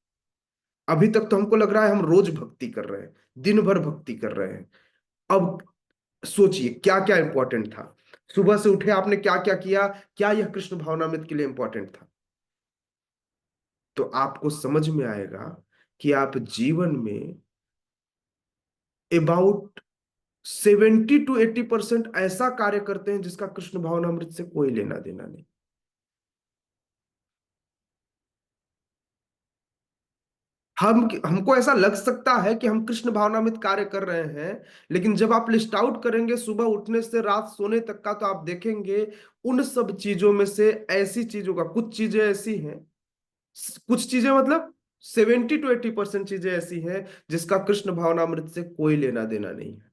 अभी तक तो हमको लग रहा है हम रोज भक्ति कर रहे हैं, दिन भर भक्ति कर रहे हैं। अब सोचिए क्या क्या इंपॉर्टेंट था। सुबह से उठे आपने क्या क्या किया, क्या यह कृष्ण भावनामृत के लिए इंपॉर्टेंट था? तो आपको समझ में आएगा कि आप जीवन में अबाउट 70 to 80% ऐसा कार्य करते हैं जिसका कृष्ण भावनामृत से कोई लेना देना नहीं। हमको ऐसा लग सकता है कि हम कृष्ण भावनामृत कार्य कर रहे हैं, लेकिन जब आप लिस्ट आउट करेंगे सुबह उठने से रात सोने तक का, तो आप देखेंगे उन सब चीजों में से ऐसी चीजों का, कुछ चीजें ऐसी हैं, कुछ चीजें मतलब 70 to 80% चीजें ऐसी हैं जिसका कृष्ण भावनामृत से कोई लेना देना नहीं है।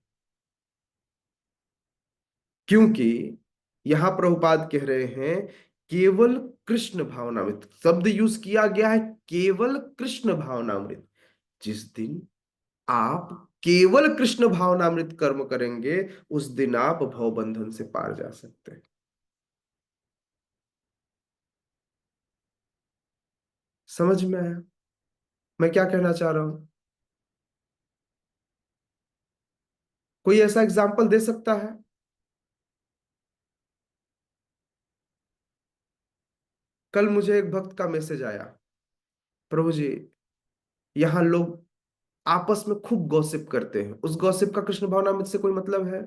क्योंकि यहां प्रभुपाद कह रहे हैं केवल कृष्ण भावनामृत, शब्द यूज किया गया है केवल कृष्ण भावनामृत। जिस दिन आप केवल कृष्ण भावनामृत कर्म करेंगे, उस दिन आप भवबंधन से पार जा सकते हैं। समझ में आया मैं क्या कहना चाह रहा हूं? कोई ऐसा एग्जाम्पल दे सकता है? कल मुझे एक भक्त का मैसेज आया, प्रभु जी यहां लोग आपस में खूब गॉसिप करते हैं, उस गॉसिप का कृष्ण भावनामृत से कोई मतलब है?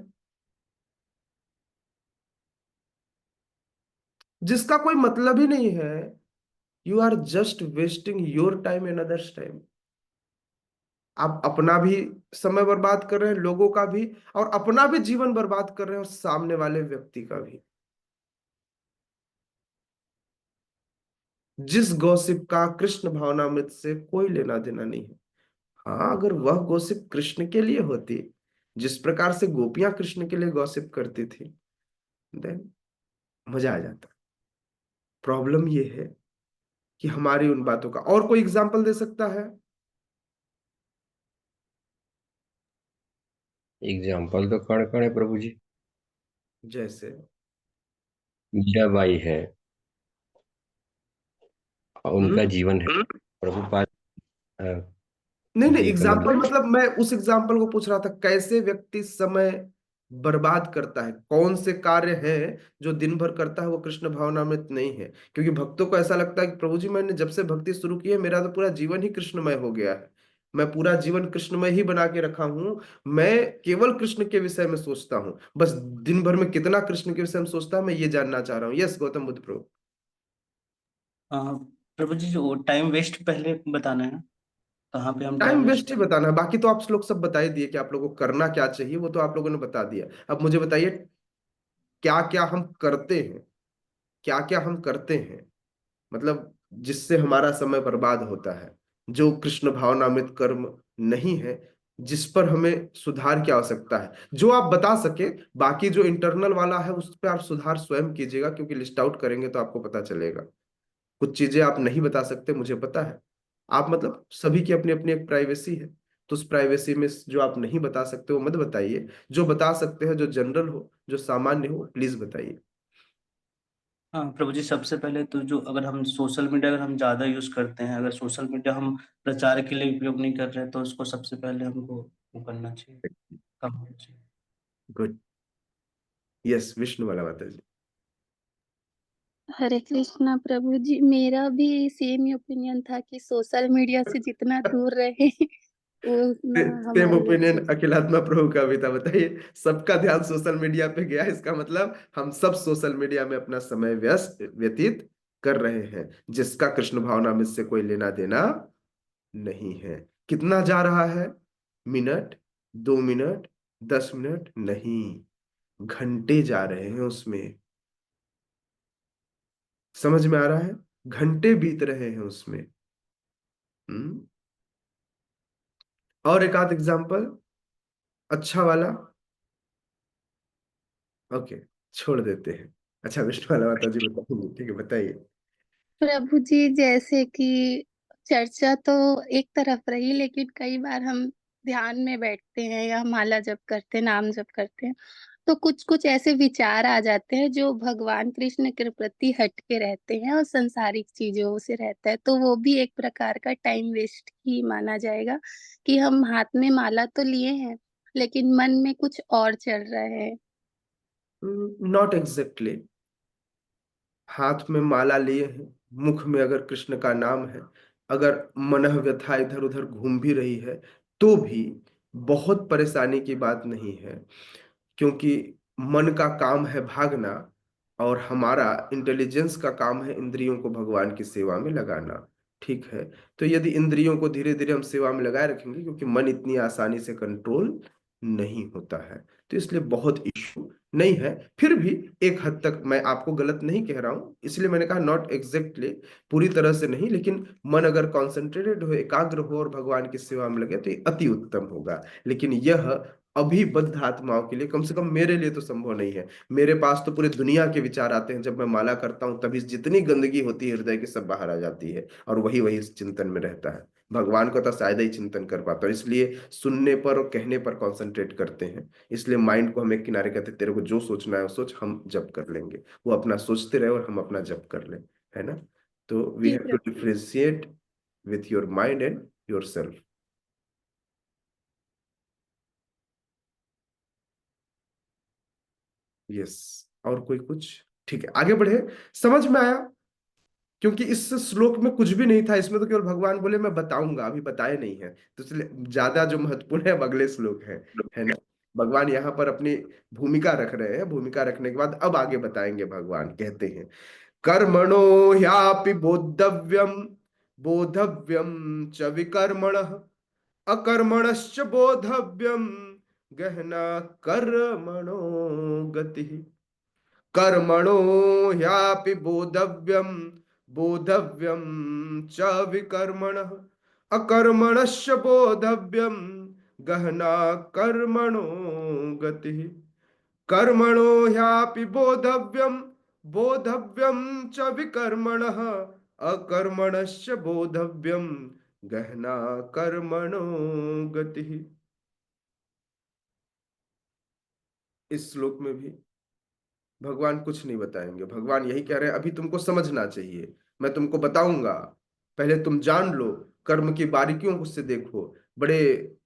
जिसका कोई मतलब ही नहीं है, you are just wasting your time and others time. आप अपना भी समय बर्बाद कर रहे हैं, लोगों का भी, और अपना भी जीवन बर्बाद कर रहे हैं, और सामने वाले व्यक्ति का भी। जिस गॉसिप का कृष्ण भावनामृत से कोई लेना देना नहीं है। हाँ, अगर वह गॉसिप कृष्ण के लिए होती, जिस प्रकार से गोपियां कृष्ण के लिए गॉसिप करती थी, देन मजा आ जाता। प्रॉब्लम ये है कि हमारी उन बातों का, और कोई एग्जाम्पल दे सकता है? एग्जाम्पल तो कण कण है प्रभु जी। जैसे मीराबाई है, उनका हम्म जीवन है, प्रभुपाद नहीं नहीं, जी का एग्जाम्पल मतलब। मतलब मैं उस एग्जाम्पल को पूछ रहा था, कैसे व्यक्ति समय बर्बाद करता है, कौन से कार्य हैं जो दिन भर करता है वो कृष्ण भावनामृत नहीं है। क्योंकि भक्तों को ऐसा लगता है कि प्रभु जी मैंने जब से भक्ति शुरू की है, मेरा तो पूरा जीवन ही कृष्णमय हो गया है, मैं पूरा जीवन कृष्णमय ही बना के रखा हूं, मैं केवल कृष्ण के विषय में सोचता हूं। बस दिन भर में कितना कृष्ण के विषय में सोचता है, मैं ये जानना चाह रहा हूँ। यस गौतम बुद्ध प्रभु। प्रभु जी जो टाइम वेस्ट पहले बताना है ना, कहाँ पे हम टाइम टाइम वेस्ट वेस्ट ही कर। बताना है, बाकी तो आप लोग सब बता ही दिए कि आप लोगों को करना क्या चाहिए, वो तो आप लोगों ने बता दिया। अब मुझे बताइए क्या क्या हम करते हैं, क्या क्या हम करते हैं, मतलब जिससे हमारा समय बर्बाद होता है, जो कृष्ण भावनामृत कर्म नहीं है, जिस पर हमें सुधार की आवश्यकता है, जो आप बता सके। बाकी जो इंटरनल वाला है उस पर आप सुधार स्वयं कीजिएगा, क्योंकि लिस्ट आउट करेंगे तो आपको पता चलेगा। कुछ चीजें आप नहीं बता सकते, मुझे पता है। आप मतलब सभी की अपनी अपनी एक प्राइवेसी है, तो उस प्राइवेसी में जो आप नहीं बता सकते वो मत बताइए। जो बता सकते हैं, जो जनरल हो, जो सामान्य हो, प्लीज बताइए। हाँ प्रभु जी, सबसे पहले तो जो अगर हम सोशल मीडिया अगर हम ज़्यादा यूज़ करते हैं, अगर सोशल मीडिया हम प्रचार के लिए उपयोग नहीं कर रहे हैं, तो उसको सबसे पहले हमको वो करना चाहिए, कम होना चाहिए। गुड। यस, विष्णु वाला माता जी। हरे कृष्णा प्रभु जी, मेरा भी सेम ही ओपिनियन था कि सोशल मीडिया से जितना दूर रहे वो उतना सेम हमारे लिए ओपिनियन ठीक। अखिलात्मा प्रभु का भी था। बताइए, सबका ध्यान सोशल मीडिया पे गया, इसका मतलब हम सब सोशल मीडिया में अपना समय व्यतीत कर रहे हैं, जिसका कृष्ण भावना से कोई लेना देना नहीं है। कितना जा रहा है? मिनट, 2 मिनट, 10 मिनट नहीं, घंटे जा रहे हैं उसमें। समझ में आ रहा है? घंटे बीत रहे हैं उसमें। हम्म। और एक आध एग्जांपल अच्छा वाला। ओके, छोड़ देते हैं। अच्छा, विष्णु वाला माता जी बताइए, ठीक है, बताइए। प्रभु जी, जैसे कि चर्चा तो एक तरफ रही, लेकिन कई बार हम ध्यान में बैठते हैं या माला जप करते हैं, नाम जप करते हैं, तो कुछ कुछ ऐसे विचार आ जाते हैं जो भगवान कृष्ण के प्रति हटके रहते हैं और संसारिक चीजों से रहता है, तो वो भी एक प्रकार का टाइम वेस्ट ही माना जाएगा कि हम हाथ में माला तो लिए हैं लेकिन मन में कुछ और चल रहा है। Not exactly. हाथ में माला लिए हैं, मुख में अगर कृष्ण का नाम है, अगर मनः व्यथा इधर उधर घूम भी रही है, तो भी बहुत परेशानी की बात नहीं है, क्योंकि मन का काम है भागना, और हमारा इंटेलिजेंस का काम है इंद्रियों को भगवान की सेवा में लगाना। ठीक है? तो यदि इंद्रियों को धीरे धीरे हम सेवा में लगाए रखेंगे, क्योंकि मन इतनी आसानी से कंट्रोल नहीं होता है, तो इसलिए बहुत इशू नहीं है। फिर भी एक हद तक मैं आपको गलत नहीं कह रहा हूं, इसलिए मैंने कहा नॉट एग्जैक्टली, पूरी तरह से नहीं, लेकिन मन अगर कॉन्सेंट्रेटेड हो, एकाग्र हो और भगवान की सेवा में लगे तो ये अति उत्तम होगा। लेकिन यह अभी बद्ध आत्माओं के लिए, कम से कम मेरे लिए तो संभव नहीं है। मेरे पास तो पूरे दुनिया के विचार आते हैं जब मैं माला करता हूं, तभी जितनी गंदगी होती है हृदय की सब बाहर आ जाती है, और वही वही इस चिंतन में रहता है। भगवान को तो शायद ही चिंतन कर पाता हूं, इसलिए सुनने पर और कहने पर कंसंट्रेट करते हैं। इसलिए माइंड को हम एक किनारे कहते हैं, तेरे को जो सोचना है वो सोच, हम जप कर लेंगे। वो अपना सोचते रहे और हम अपना जप कर लें, है ना? तो वी जी have to prabhu. Differentiate with your mind and your self. Yes. और कोई कुछ? ठीक है, आगे बढ़े। समझ में आया? क्योंकि इस श्लोक में कुछ भी नहीं था, इसमें तो केवल भगवान बोले मैं बताऊंगा, अभी बताए नहीं है, तो इसलिए ज्यादा जो महत्वपूर्ण है अब अगले श्लोक है ना? भगवान यहाँ पर अपनी भूमिका रख रहे हैं, भूमिका रखने के बाद अब आगे बताएंगे। भगवान कहते हैं, कर्मणो ह्यापि बोद्धव्यम, बोधव्यम च विकर्मणः, अकर्मणश्च बोधव्यम, गहना कर्मणो गतिः। कर्मणो ह्यापि बोधव्यम, बोधव्यम च विकर्मणः, अकर्मणश्च बोधव्यम, गहना कर्मणो गतिः। कर्मणो ह्यापि बोधव्यम, बोधव्यम च विकर्मणः, अकर्मणश्च बोधव्यम, गहना कर्मणो गतिः। इस श्लोक में भी भगवान कुछ नहीं बताएंगे। भगवान यही कह रहे हैं, अभी तुमको समझना चाहिए, मैं तुमको बताऊंगा, पहले तुम जान लो, कर्म की बारीकियों को से देखो। बड़े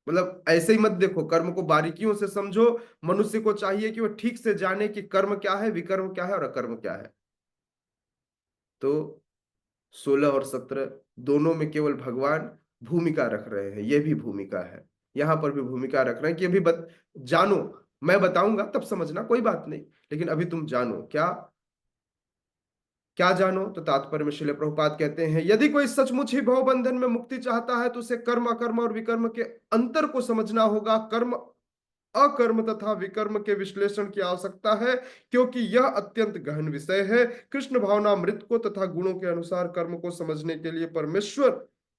मतलब ऐसे ही मत देखो, कर्म को बारीकियों से समझो। मनुष्य को चाहिए कि वो ठीक से जाने कि कर्म क्या है, विकर्म क्या है और अकर्म क्या है। तो 16 और 17 दोनों में केवल भगवान भूमिका रख रहे हैं, ये भी भूमिका है, यहां पर भी भूमिका रख रहे हैं कि अभी जानो, मैं बताऊंगा तब समझना, कोई बात नहीं, लेकिन अभी तुम जानो। क्या क्या जानो? तो तात्पर्य में श्रील प्रभुपाद कहते हैं, यदि कोई सचमुच ही भव बंधन में मुक्ति चाहता है तो उसे कर्म, अकर्म और विकर्म के अंतर को समझना होगा। कर्म, अकर्म तथा विकर्म के विश्लेषण की आवश्यकता है, क्योंकि यह अत्यंत गहन विषय है। कृष्ण भावनामृत को तथा गुणों के अनुसार कर्म को समझने के लिए परमेश्वर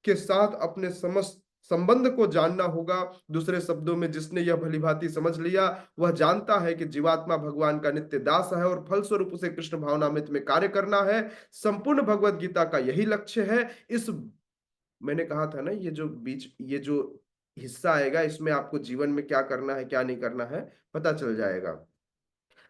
के साथ अपने समस्त संबंध को जानना होगा। दूसरे शब्दों में, जिसने यह भलीभांति समझ लिया वह जानता है कि जीवात्मा भगवान का नित्य दास है और फलस्वरूप उसे कृष्ण भावनामृत में कार्य करना है। संपूर्ण भगवत गीता का यही लक्ष्य है। इस मैंने कहा था ना, ये जो हिस्सा आएगा, इसमें आपको जीवन में क्या करना है क्या नहीं करना है पता चल जाएगा।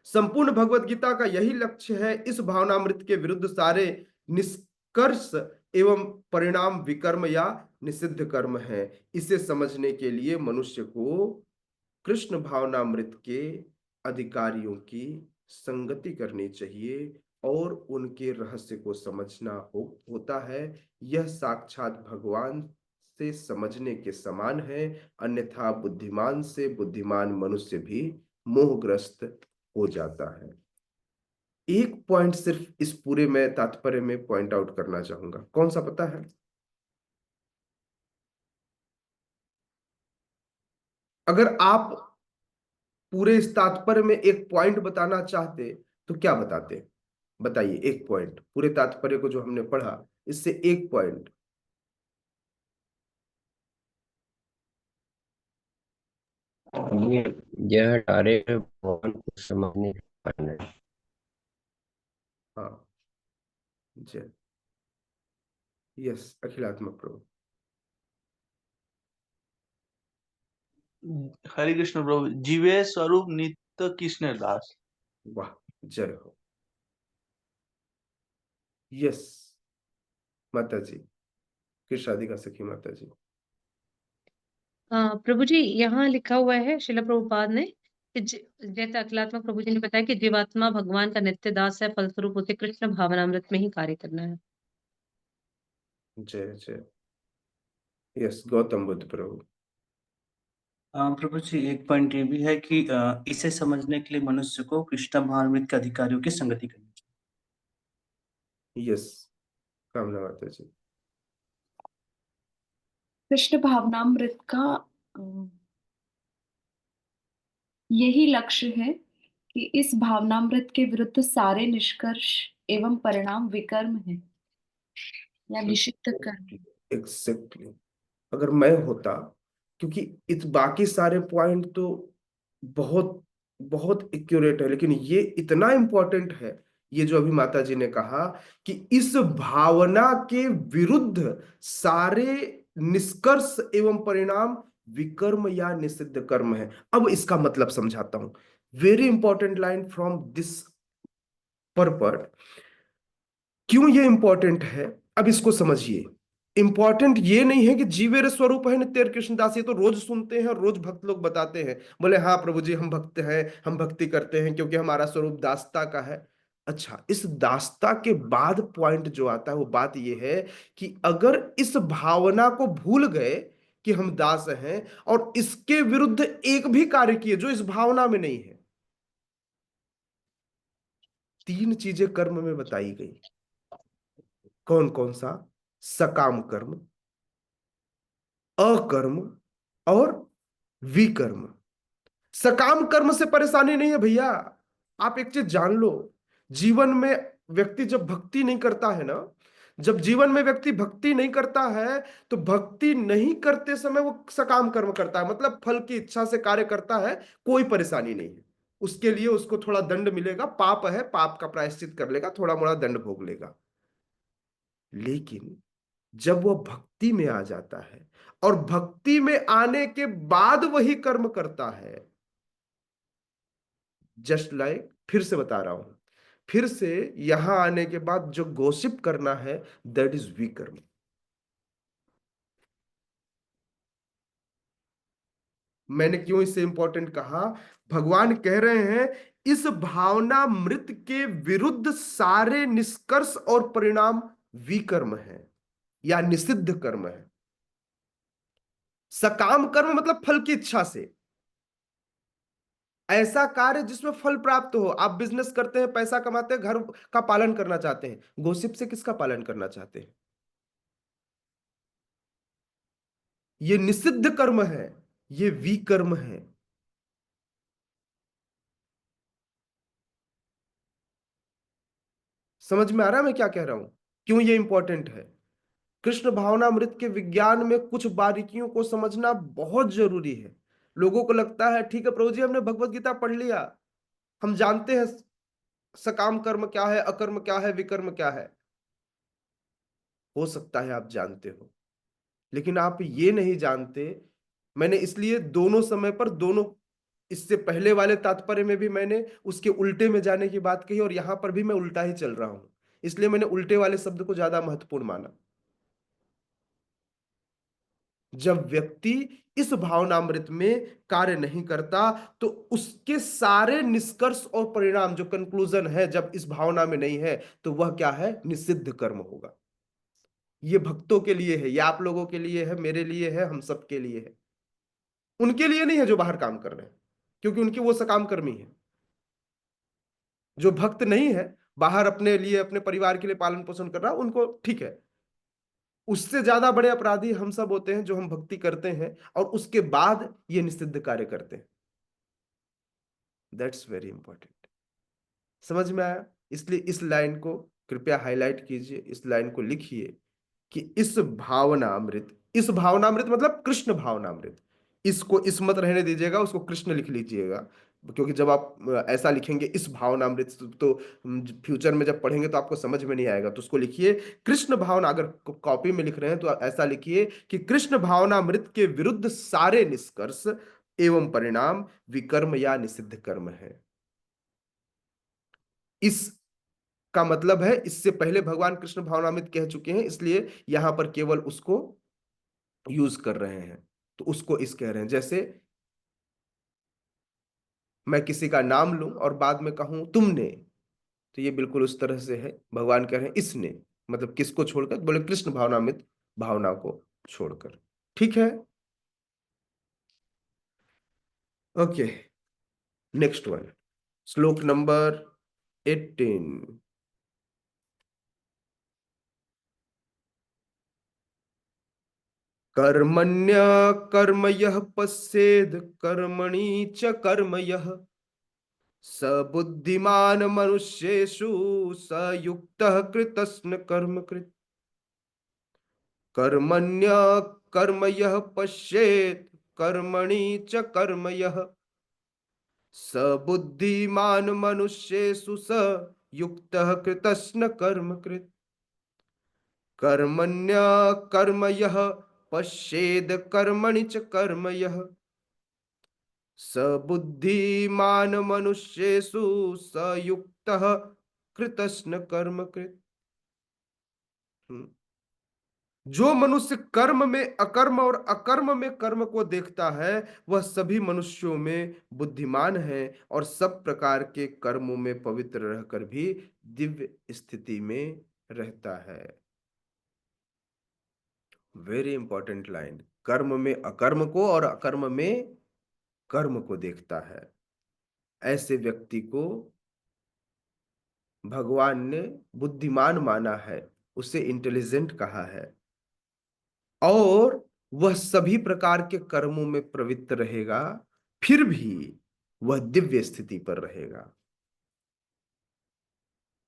संपूर्ण भगवत गीता का यही लक्ष्य है। इस भावनामृत के विरुद्ध सारे निष्कर्ष एवं परिणाम विकर्म या निषिद्ध कर्म है। इसे समझने के लिए मनुष्य को कृष्ण भावनामृत के अधिकारियों की संगति करनी चाहिए और उनके रहस्य को समझना होता है। यह साक्षात भगवान से समझने के समान है। अन्यथा बुद्धिमान से बुद्धिमान मनुष्य भी मोहग्रस्त हो जाता है। एक पॉइंट सिर्फ इस पूरे में तात्पर्य में पॉइंट आउट करना चाहूंगा। कौन सा पता है? अगर आप पूरे इस तात्पर्य में एक पॉइंट बताना चाहते तो क्या बताते? बताइए, एक पॉइंट पूरे तात्पर्य को जो हमने पढ़ा, इससे एक पॉइंट। यह डायरेक्ट भगवान को समझने का कारण है। हाँ, जय, यस, अखिलात्मक प्रभु। हरे कृष्ण प्रभु, जीवे स्वरूप नित्य कृष्ण दास। वाह, जय हो। यस माता जी, कृष्णाधिका सखी माता जी। प्रभु जी, यहाँ लिखा हुआ है शिला प्रभुपाद ने कि जैसे अखिलात्मक प्रभु जी ने बताया कि जीवात्मा भगवान का नित्य दास है, फलस्वरूप उसे कृष्ण भावनामृत में ही कार्य करना है। जय जय। यस, गौतम बुद्ध प्रभु। प्रभु जी, एक पॉइंट ये भी है कि इसे समझने के लिए मनुष्य को कृष्ण भावनामृत के अधिकारियों की संगति करनी चाहिए। यस, कामना माता जी। कृष्ण भावनामृत का यही लक्ष्य है कि इस भावनामृत के विरुद्ध सारे निष्कर्ष एवं परिणाम विकर्म है या निषिद्ध कर्म। एग्जैक्टली। अगर मैं होता, क्योंकि इस बाकी सारे पॉइंट तो बहुत बहुत एक्यूरेट है, लेकिन ये इतना इंपॉर्टेंट है, ये जो अभी माता जी ने कहा कि इस भावना के विरुद्ध सारे निष्कर्ष एवं परिणाम विकर्म या निषिद्ध कर्म है। अब इसका मतलब समझाता हूं। Very important line from this पर्पट। क्यों ये इंपॉर्टेंट है, अब इसको समझिए। इंपॉर्टेंट ये नहीं है कि जीवेर स्वरूप है नित्य कृष्णदास, ये तो रोज सुनते हैं और रोज भक्त लोग बताते हैं, बोले हाँ प्रभु जी हम भक्त हैं, हम भक्ति करते हैं क्योंकि हमारा स्वरूप दासता का है। अच्छा, इस दासता के बाद पॉइंट जो आता है वो बात ये है कि अगर इस भावना को भूल गए कि हम दास हैं और इसके विरुद्ध एक भी कार्य किए जो इस भावना में नहीं है, तीन चीजें कर्म में बताई गई। कौन कौन सा? सकाम कर्म, अकर्म और विकर्म। सकाम कर्म से परेशानी नहीं है भैया। आप एक चीज जान लो, जीवन में व्यक्ति जब भक्ति नहीं करता है ना, जब जीवन में व्यक्ति भक्ति नहीं करता है तो भक्ति नहीं करते समय वो सकाम कर्म करता है, मतलब फल की इच्छा से कार्य करता है, कोई परेशानी नहीं है। उसके लिए उसको थोड़ा दंड मिलेगा, पाप है, पाप का प्रायश्चित कर लेगा, थोड़ा मोड़ा दंड भोग लेगा। लेकिन जब वह भक्ति में आ जाता है और भक्ति में आने के बाद वही कर्म करता है, जस्ट लाइक, फिर से बता रहा हूं, फिर से यहां आने के बाद जो गॉसिप करना है, दैट इज विकर्म। मैंने क्यों इसे इंपॉर्टेंट कहा? भगवान कह रहे हैं इस भावना मृत के विरुद्ध सारे निष्कर्ष और परिणाम विकर्म है या निषिद्ध कर्म है। सकाम कर्म मतलब फल की इच्छा से, ऐसा कार्य जिसमें फल प्राप्त हो। आप बिजनेस करते हैं, पैसा कमाते हैं, घर का पालन करना चाहते हैं, गोसिप से किसका पालन करना चाहते हैं? ये निषिद्ध कर्म है, ये विकर्म है। समझ में आ रहा है मैं क्या कह रहा हूं? क्यों ये इंपॉर्टेंट है? कृष्ण भावनामृत के विज्ञान में कुछ बारीकियों को समझना बहुत जरूरी है। लोगों को लगता है ठीक है प्रभु जी, हमने भगवत गीता पढ़ लिया, हम जानते हैं सकाम कर्म क्या है, अकर्म क्या है, विकर्म क्या है। हो सकता है आप जानते हो, लेकिन आप ये नहीं जानते। मैंने इसलिए दोनों समय पर दोनों, इससे पहले वाले तात्पर्य में भी मैंने उसके उल्टे में जाने की बात कही और यहां पर भी मैं उल्टा ही चल रहा हूं, इसलिए मैंने उल्टे वाले शब्द को ज्यादा महत्वपूर्ण माना। जब व्यक्ति इस भावनामृत में कार्य नहीं करता तो उसके सारे निष्कर्ष और परिणाम, जो कंक्लूजन है, जब इस भावना में नहीं है तो वह क्या है? निषिद्ध कर्म होगा। ये भक्तों के लिए है, ये आप लोगों के लिए है, मेरे लिए है, हम सब के लिए है। उनके लिए नहीं है जो बाहर काम कर रहे हैं, क्योंकि उनके वो सकाम कर्मी है। जो भक्त नहीं है, बाहर अपने लिए, अपने परिवार के लिए पालन पोषण कर रहा, उनको ठीक है। उससे ज्यादा बड़े अपराधी हम सब होते हैं जो हम भक्ति करते हैं और उसके बाद ये निषिद्ध कार्य करते हैं। That's very important. समझ में आया? इसलिए इस लाइन को कृपया हाईलाइट कीजिए, इस लाइन को लिखिए कि इस भावनामृत, इस भावनामृत मतलब कृष्ण भावनामृत, इसको इस मत रहने दीजिएगा, उसको कृष्ण लिख लीजिएगा, क्योंकि जब आप ऐसा लिखेंगे इस भावनामृत तो फ्यूचर में जब पढ़ेंगे तो आपको समझ में नहीं आएगा। तो उसको लिखिए कृष्ण भावना, अगर कॉपी में लिख रहे हैं तो ऐसा लिखिए कि कृष्ण भावनामृत के विरुद्ध सारे निष्कर्ष एवं परिणाम विकर्म या निषिद्ध कर्म है। इस का मतलब है इससे पहले भगवान कृष्ण भावनामृत कह चुके हैं, इसलिए यहां पर केवल उसको यूज कर रहे हैं। तो उसको इस कह रहे हैं। जैसे मैं किसी का नाम लूं और बाद में कहूं तुमने, तो ये बिल्कुल उस तरह से है। भगवान कह रहे हैं इसने, मतलब किसको छोड़कर? बोले कृष्ण भावनामृत भावना को छोड़कर। ठीक है, ओके। नेक्स्ट वन, श्लोक नंबर 18। कर्मण्य कर्म यः पश्येद कर्मणि च कर्म यः स बुद्धिमान मनुष्येषु स युक्तः कृतस्न कर्म कृत। कर्मण्य कर्म यः पश्येत कर्मणि च कर्म यः स बुद्धिमान मनुष्येषु स युक्तः कृतस्न कर्म कृत। कर्मण्य कर्म यः पश्येद कर्मणि च कर्म यः स बुद्धिमान मनुष्येषु स युक्तः कृतस्न कर्म कृत। जो मनुष्य कर्म में अकर्म और अकर्म में कर्म को देखता है वह सभी मनुष्यों में बुद्धिमान है और सब प्रकार के कर्मों में पवित्र रहकर भी दिव्य स्थिति में रहता है। Very important line. कर्म में अकर्म को और अकर्म में कर्म को देखता है, ऐसे व्यक्ति को भगवान ने बुद्धिमान माना है, उसे इंटेलिजेंट कहा है, और वह सभी प्रकार के कर्मों में प्रवृत्त रहेगा, फिर भी वह दिव्य स्थिति पर रहेगा।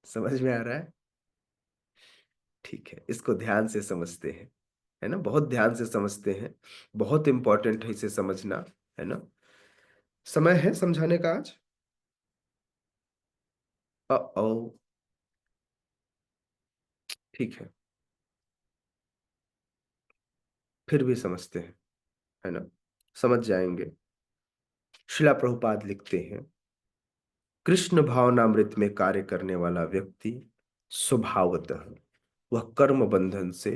समझ में आ रहा है? ठीक है, इसको ध्यान से समझते हैं, है ना? बहुत ध्यान से समझते हैं, बहुत इंपॉर्टेंट है इसे समझना, है ना? समय है समझाने का आज? ओ ठीक है, फिर भी समझते हैं, है ना? समझ जाएंगे। श्रीला प्रभुपाद लिखते हैं, कृष्ण भावनामृत में कार्य करने वाला व्यक्ति स्वभावतः वह कर्म बंधन से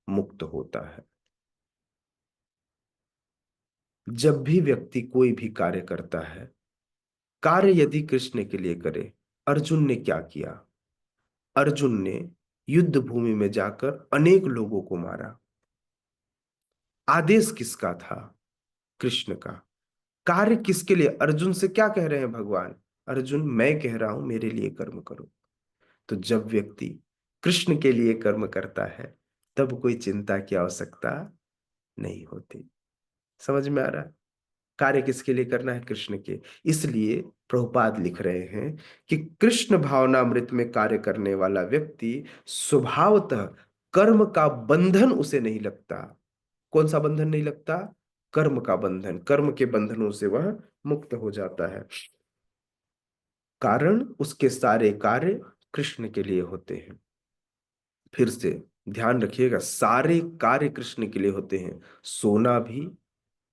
मुक्त होता है। जब भी व्यक्ति कोई भी कार्य करता है, कार्य यदि कृष्ण के लिए करे, अर्जुन ने क्या किया? अर्जुन ने युद्ध भूमि में जाकर अनेक लोगों को मारा। आदेश किसका था? कृष्ण का। कार्य किसके लिए? अर्जुन से क्या कह रहे हैं भगवान? अर्जुन, मैं कह रहा हूं मेरे लिए कर्म करो। तो जब व्यक्ति कृष्ण के लिए कर्म करता है तब कोई चिंता की आवश्यकता नहीं होती। समझ में आ रहा है? कार्य किसके लिए करना है? कृष्ण के। इसलिए प्रभुपाद लिख रहे हैं कि कृष्ण भावनामृत में कार्य करने वाला व्यक्ति स्वभावतः कर्म का बंधन उसे नहीं लगता। कौन सा बंधन नहीं लगता? कर्म का बंधन। कर्म के बंधनों से वह मुक्त हो जाता है। कारण उसके सारे कार्य कृष्ण के लिए होते हैं। फिर से ध्यान रखिएगा, सारे कार्य कृष्ण के लिए होते हैं। सोना भी,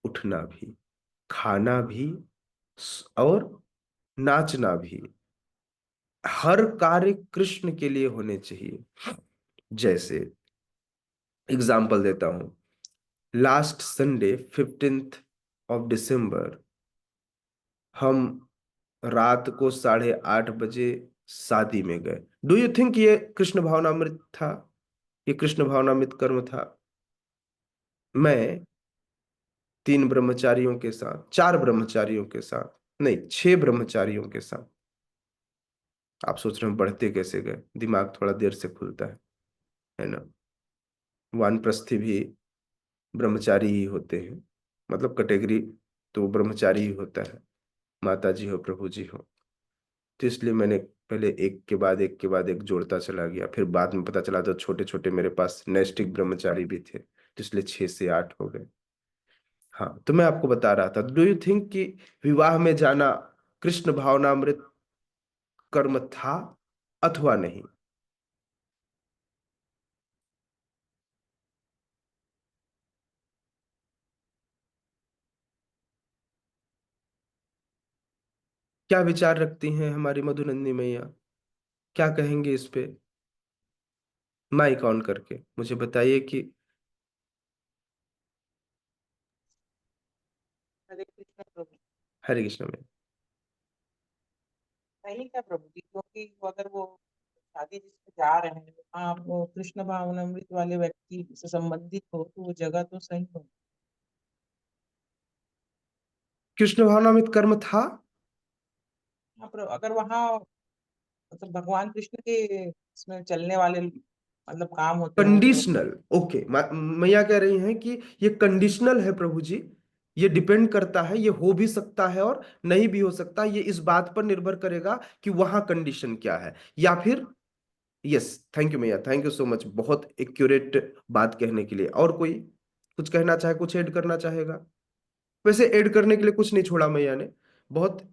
उठना भी, खाना भी, और नाचना भी, हर कार्य कृष्ण के लिए होने चाहिए। जैसे एग्जाम्पल देता हूं, लास्ट संडे 15 दिसंबर हम रात को 8:30 बजे शादी में गए। डू यू थिंक ये कृष्ण भावनामृत था? ये कृष्ण भावनामृत कर्म था? मैं 3 ब्रह्मचारियों के साथ, 4 ब्रह्मचारियों के साथ, नहीं 6 ब्रह्मचारियों के साथ, आप सोच रहे हैं बढ़ते कैसे गए, दिमाग थोड़ा देर से खुलता है ना। वानप्रस्थी भी ब्रह्मचारी ही होते हैं, मतलब कैटेगरी तो ब्रह्मचारी ही होता है, माता जी हो प्रभु जी हो। तो इसलिए मैंने पहले एक के बाद एक के बाद एक जोड़ता चला गया, फिर बाद में पता चला तो छोटे छोटे मेरे पास नैष्टिक ब्रह्मचारी भी थे, तो इसलिए 6 से 8 हो गए। हाँ, तो मैं आपको बता रहा था, डू यू थिंक कि विवाह में जाना कृष्ण भावनामृत कर्म था अथवा नहीं? क्या विचार रखती हैं हमारी मधुनंदी मैया? क्या कहेंगे इस पे? माइक ऑन करके मुझे बताइए कि हरे कृष्ण प्रभु। हरे कृष्ण में सही था प्रभु जी, क्योंकि अगर वो शादी जिसमें जा रहे हैं आप वो कृष्ण भावनामृत वाले व्यक्ति से संबंधित हो तो वो जगह तो सही हो। कृष्ण भावनामृत कर्म था? हाँ, अगर वहाँ मतलब भगवान कृष्ण के इसमें चलने वाले मतलब काम होते हो तो कंडीशनल, ओके। मैया कह रही हैं कि ये कंडीशनल है प्रभु जी, ये डिपेंड करता है, ये हो भी सकता है और नहीं भी हो सकता, ये इस बात पर निर्भर करेगा कि वहां कंडीशन क्या है, या फिर यस। थैंक यू मैया, थैंक यू सो मच, बहुत एक्यूरेट बात कहने के लिए। और कोई कुछ कहना चाहे, कुछ ऐड करना चाहेगा? वैसे ऐड करने के लिए कुछ नहीं छोड़ा मैया ने, बहुत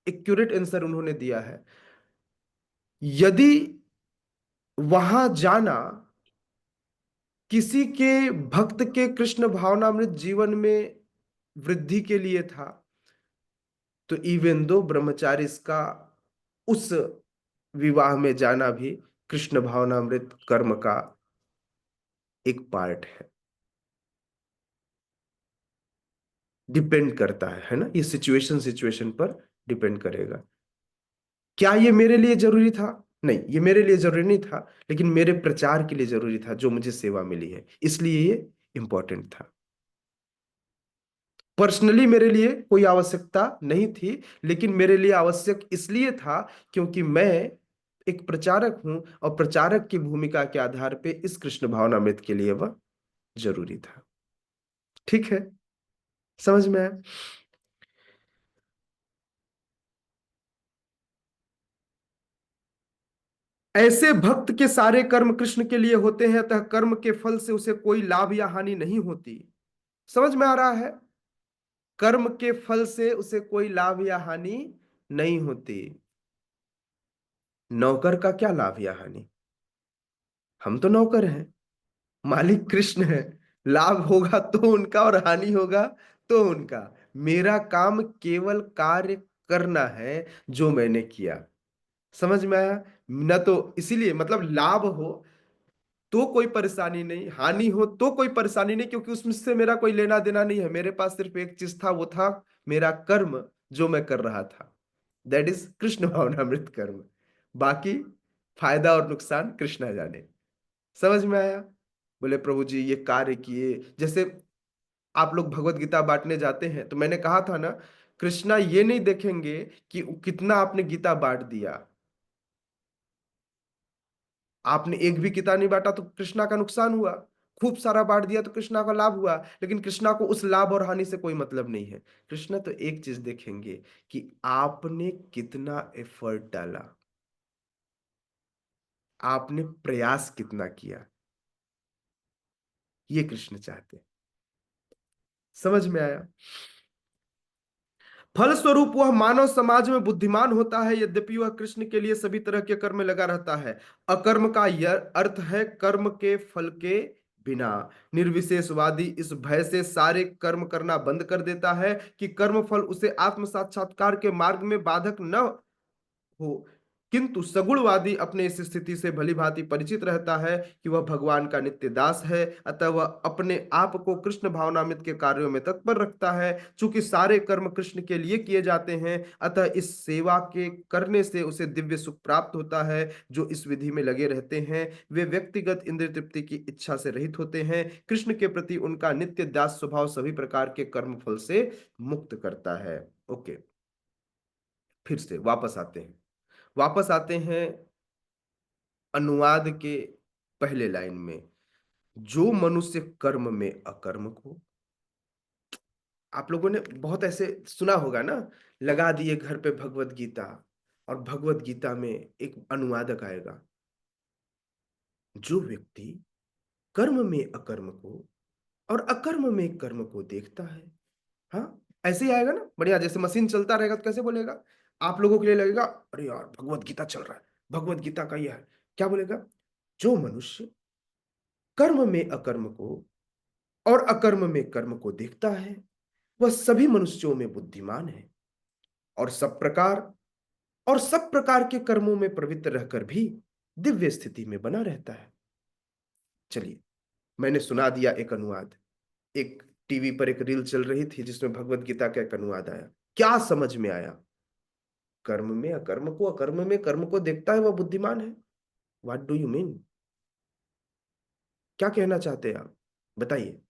एक्यूरेट आंसर उन्होंने दिया है। यदि वहां जाना किसी के भक्त के कृष्ण भावनामृत जीवन में वृद्धि के लिए था, तो इवन दो ब्रह्मचारी का उस विवाह में जाना भी कृष्ण भावनामृत कर्म का एक पार्ट है। डिपेंड करता है ना, ये सिचुएशन सिचुएशन पर डिपेंड करेगा। क्या ये मेरे लिए जरूरी था? नहीं, ये मेरे लिए जरूरी नहीं था, लेकिन मेरे प्रचार के लिए जरूरी था, जो मुझे सेवा मिली है, इसलिए ये इंपॉर्टेंट था। पर्सनली मेरे लिए कोई आवश्यकता नहीं थी, लेकिन मेरे लिए आवश्यक इसलिए था क्योंकि मैं एक प्रचारक हूं, और प्रचारक की भूमिका के आधार पे इस कृष्ण भावनामृत के लिए वह जरूरी था। ठीक है, समझ में आया? ऐसे भक्त के सारे कर्म कृष्ण के लिए होते हैं, अतः कर्म के फल से उसे कोई लाभ या हानि नहीं होती। समझ में आ रहा है? कर्म के फल से उसे कोई लाभ या हानि नहीं होती। नौकर का क्या लाभ या हानि? हम तो नौकर हैं, मालिक कृष्ण है। लाभ होगा तो उनका और हानि होगा तो उनका। मेरा काम केवल कार्य करना है जो मैंने किया। समझ में आया ना? तो इसीलिए मतलब लाभ हो तो कोई परेशानी नहीं, हानि हो तो कोई परेशानी नहीं, क्योंकि उसमें से मेरा कोई लेना देना नहीं है। मेरे पास सिर्फ एक चीज था, वो था मेरा कर्म जो मैं कर रहा था। दैट इज कृष्ण भावनामृत कर्म। बाकी फायदा और नुकसान कृष्णा जाने। समझ में आया? बोले प्रभु जी ये कार्य किए, जैसे आप लोग भगवत गीता बांटने जाते हैं, तो मैंने कहा था ना, कृष्णा ये नहीं देखेंगे कि कितना आपने गीता बांट दिया। आपने एक भी गीता नहीं बांटा तो कृष्णा का नुकसान हुआ, खूब सारा बांट दिया तो कृष्णा का लाभ हुआ। लेकिन कृष्णा को उस लाभ और हानि से कोई मतलब नहीं है। कृष्णा तो एक चीज देखेंगे कि आपने कितना एफर्ट डाला, आपने प्रयास कितना किया। ये कृष्ण चाहते हैं। समझ में आया? फलस्वरूप वह मानव समाज में बुद्धिमान होता है, यद्यपि वह कृष्ण के लिए सभी तरह के कर्म में लगा रहता है। अकर्म का यह अर्थ है कर्म के फल के बिना। निर्विशेषवादी इस भय से सारे कर्म करना बंद कर देता है कि कर्म फल उसे आत्म साक्षात्कार के मार्ग में बाधक न हो, किंतु सगुणवादी अपने इस स्थिति से भली भांति परिचित रहता है कि वह भगवान का नित्य दास है, अतः वह अपने आप को कृष्ण भावनामृत के कार्यों में तत्पर रखता है। चूंकि सारे कर्म कृष्ण के लिए किए जाते हैं, अतः इस सेवा के करने से उसे दिव्य सुख प्राप्त होता है। जो इस विधि में लगे रहते हैं वे व्यक्तिगत इंद्रिय तृप्ति की इच्छा से रहित होते हैं। कृष्ण के प्रति उनका नित्य दास स्वभाव सभी प्रकार के कर्म फल से मुक्त करता है। ओके, फिर से वापस आते हैं अनुवाद के पहले लाइन में। जो मनुष्य कर्म में अकर्म को, आप लोगों ने बहुत ऐसे सुना होगा ना, लगा दिए घर पे भगवत गीता, और भगवत गीता में एक अनुवादक आएगा। जो व्यक्ति कर्म में अकर्म को और अकर्म में कर्म को देखता है, हाँ ऐसे ही आएगा ना, बढ़िया। जैसे मशीन चलता रहेगा तो कैसे बोलेगा? आप लोगों के लिए लगेगा अरे यार भगवत गीता चल रहा है, भगवत गीता का यह है। क्या बोलेगा? जो मनुष्य कर्म में अकर्म को और अकर्म में कर्म को देखता है, वह सभी मनुष्यों में बुद्धिमान है और सब प्रकार के कर्मों में प्रवृत्त रहकर भी दिव्य स्थिति में बना रहता है। चलिए, मैंने सुना दिया एक अनुवाद। एक टीवी पर एक रील चल रही थी जिसमें भगवत गीता का एक अनुवाद आया। क्या समझ में आया? कर्म में अकर्म को, अकर्म में कर्म को देखता है वह बुद्धिमान है। What do you mean? क्या कहना चाहते हैं आप? बताइए।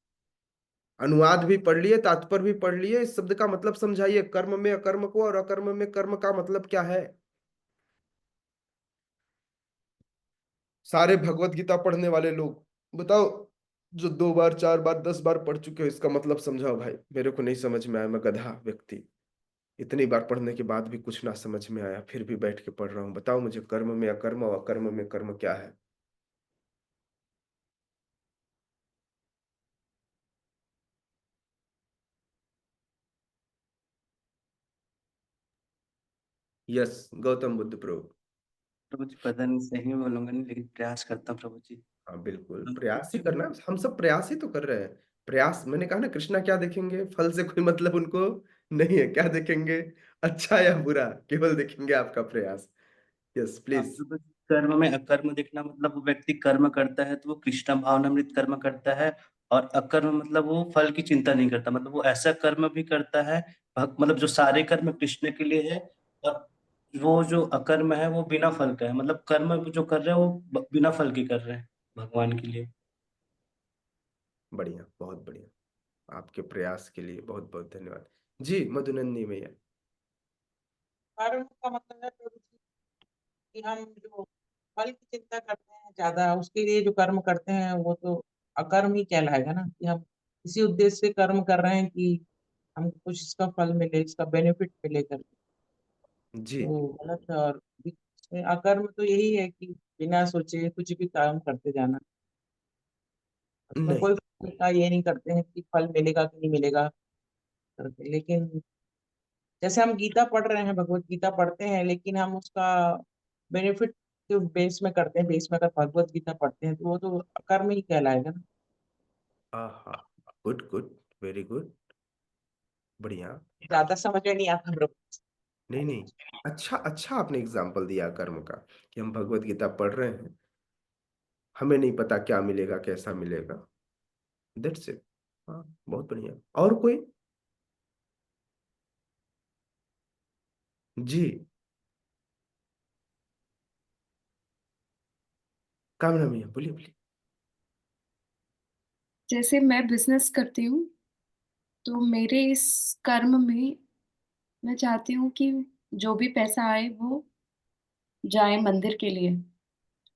अनुवाद भी पढ़ लिए, तात्पर्य भी पढ़ लिए, इस शब्द का मतलब समझाइए। कर्म में अकर्म को और अकर्म में कर्म का मतलब क्या है? सारे भगवत गीता पढ़ने वाले लोग बताओ, जो 2 बार 4 बार 10 बार पढ़ चुके हो, इसका मतलब समझाओ भाई। मेरे को नहीं समझ में आया, मैं गधा व्यक्ति, इतनी बार पढ़ने के बाद भी कुछ ना समझ में आया, फिर भी बैठ के पढ़ रहा हूं। बताओ मुझे, कर्म में अकर्म और अकर्म में कर्म क्या है? यस, गौतम बुद्ध प्रभु। प्रभु जी पता नहीं सही बोलूंगा नहीं, लेकिन प्रयास करता हूँ प्रभु जी। हाँ बिल्कुल, प्रयास ही करना है। हम सब प्रयास ही तो कर रहे हैं। प्रयास, मैंने कहा ना, कृष्णा क्या देखेंगे? फल से कोई मतलब उनको नहीं है। क्या देखेंगे? अच्छा या बुरा, केवल देखेंगे आपका प्रयास। Yes please. प्रभु जी, कर्म में अकर्म देखना मतलब वो व्यक्ति कर्म करता है तो वो कृष्ण भावनामृत कर्म करता है, और अकर्म मतलब वो फल की चिंता नहीं करता, मतलब वो ऐसा कर्म भी करता है मतलब जो सारे कर्म कृष्ण के लिए है, और वो जो अकर्म है वो बिना फल का है, मतलब कर्म जो कर रहे हैं वो बिना फल के कर रहे हैं भगवान के लिए। बढ़िया, बहुत बढ़िया। आपके प्रयास के लिए बहुत बहुत धन्यवाद जी। मधुनंदी भैया। कर्म का मतलब है प्रभु जी कि हम जो फल की चिंता करते हैं ज्यादा, उसके लिए जो कर्म करते हैं वो तो अकर्म ही कहलाएगा ना। कि हम इसी उद्देश्य से कर्म कर रहे हैं कि हमको कुछ इसका फल मिले, इसका बेनिफिट मिले करके, जी तो गलत है। और इसमें अकर्म तो यही है कि बिना सोचे कुछ भी काम करते जाना। उसमें नहीं, कोई का ये नहीं करते हैं कि फल मिलेगा कि नहीं मिलेगा करके। लेकिन जैसे हम गीता पढ़ रहे हैं, भगवत गीता पढ़ते हैं, लेकिन हम उसका बेनिफिट जो बेस में करते हैं, बेस में अगर भगवत गीता पढ़ते हैं तो वो तो कर्म ही कहलाएगा ना। आहा, गुड गुड, वेरी गुड, बढ़िया। ज्यादा समझ में नहीं आता प्रभु। नहीं नहीं, अच्छा अच्छा, आपने एग्जाम्पल दिया कर्म का, कि हम भगवत गीता पढ़ रहे हैं, हमें नहीं पता क्या मिलेगा कैसा मिलेगा। That's it. हाँ, बहुत बढ़िया। और कोई? जी, कामना भैया, बोलिए बोलिए। जैसे मैं बिजनेस करती हूँ, तो मेरे इस कर्म में मैं चाहती हूँ कि जो भी पैसा आए वो जाए मंदिर के लिए,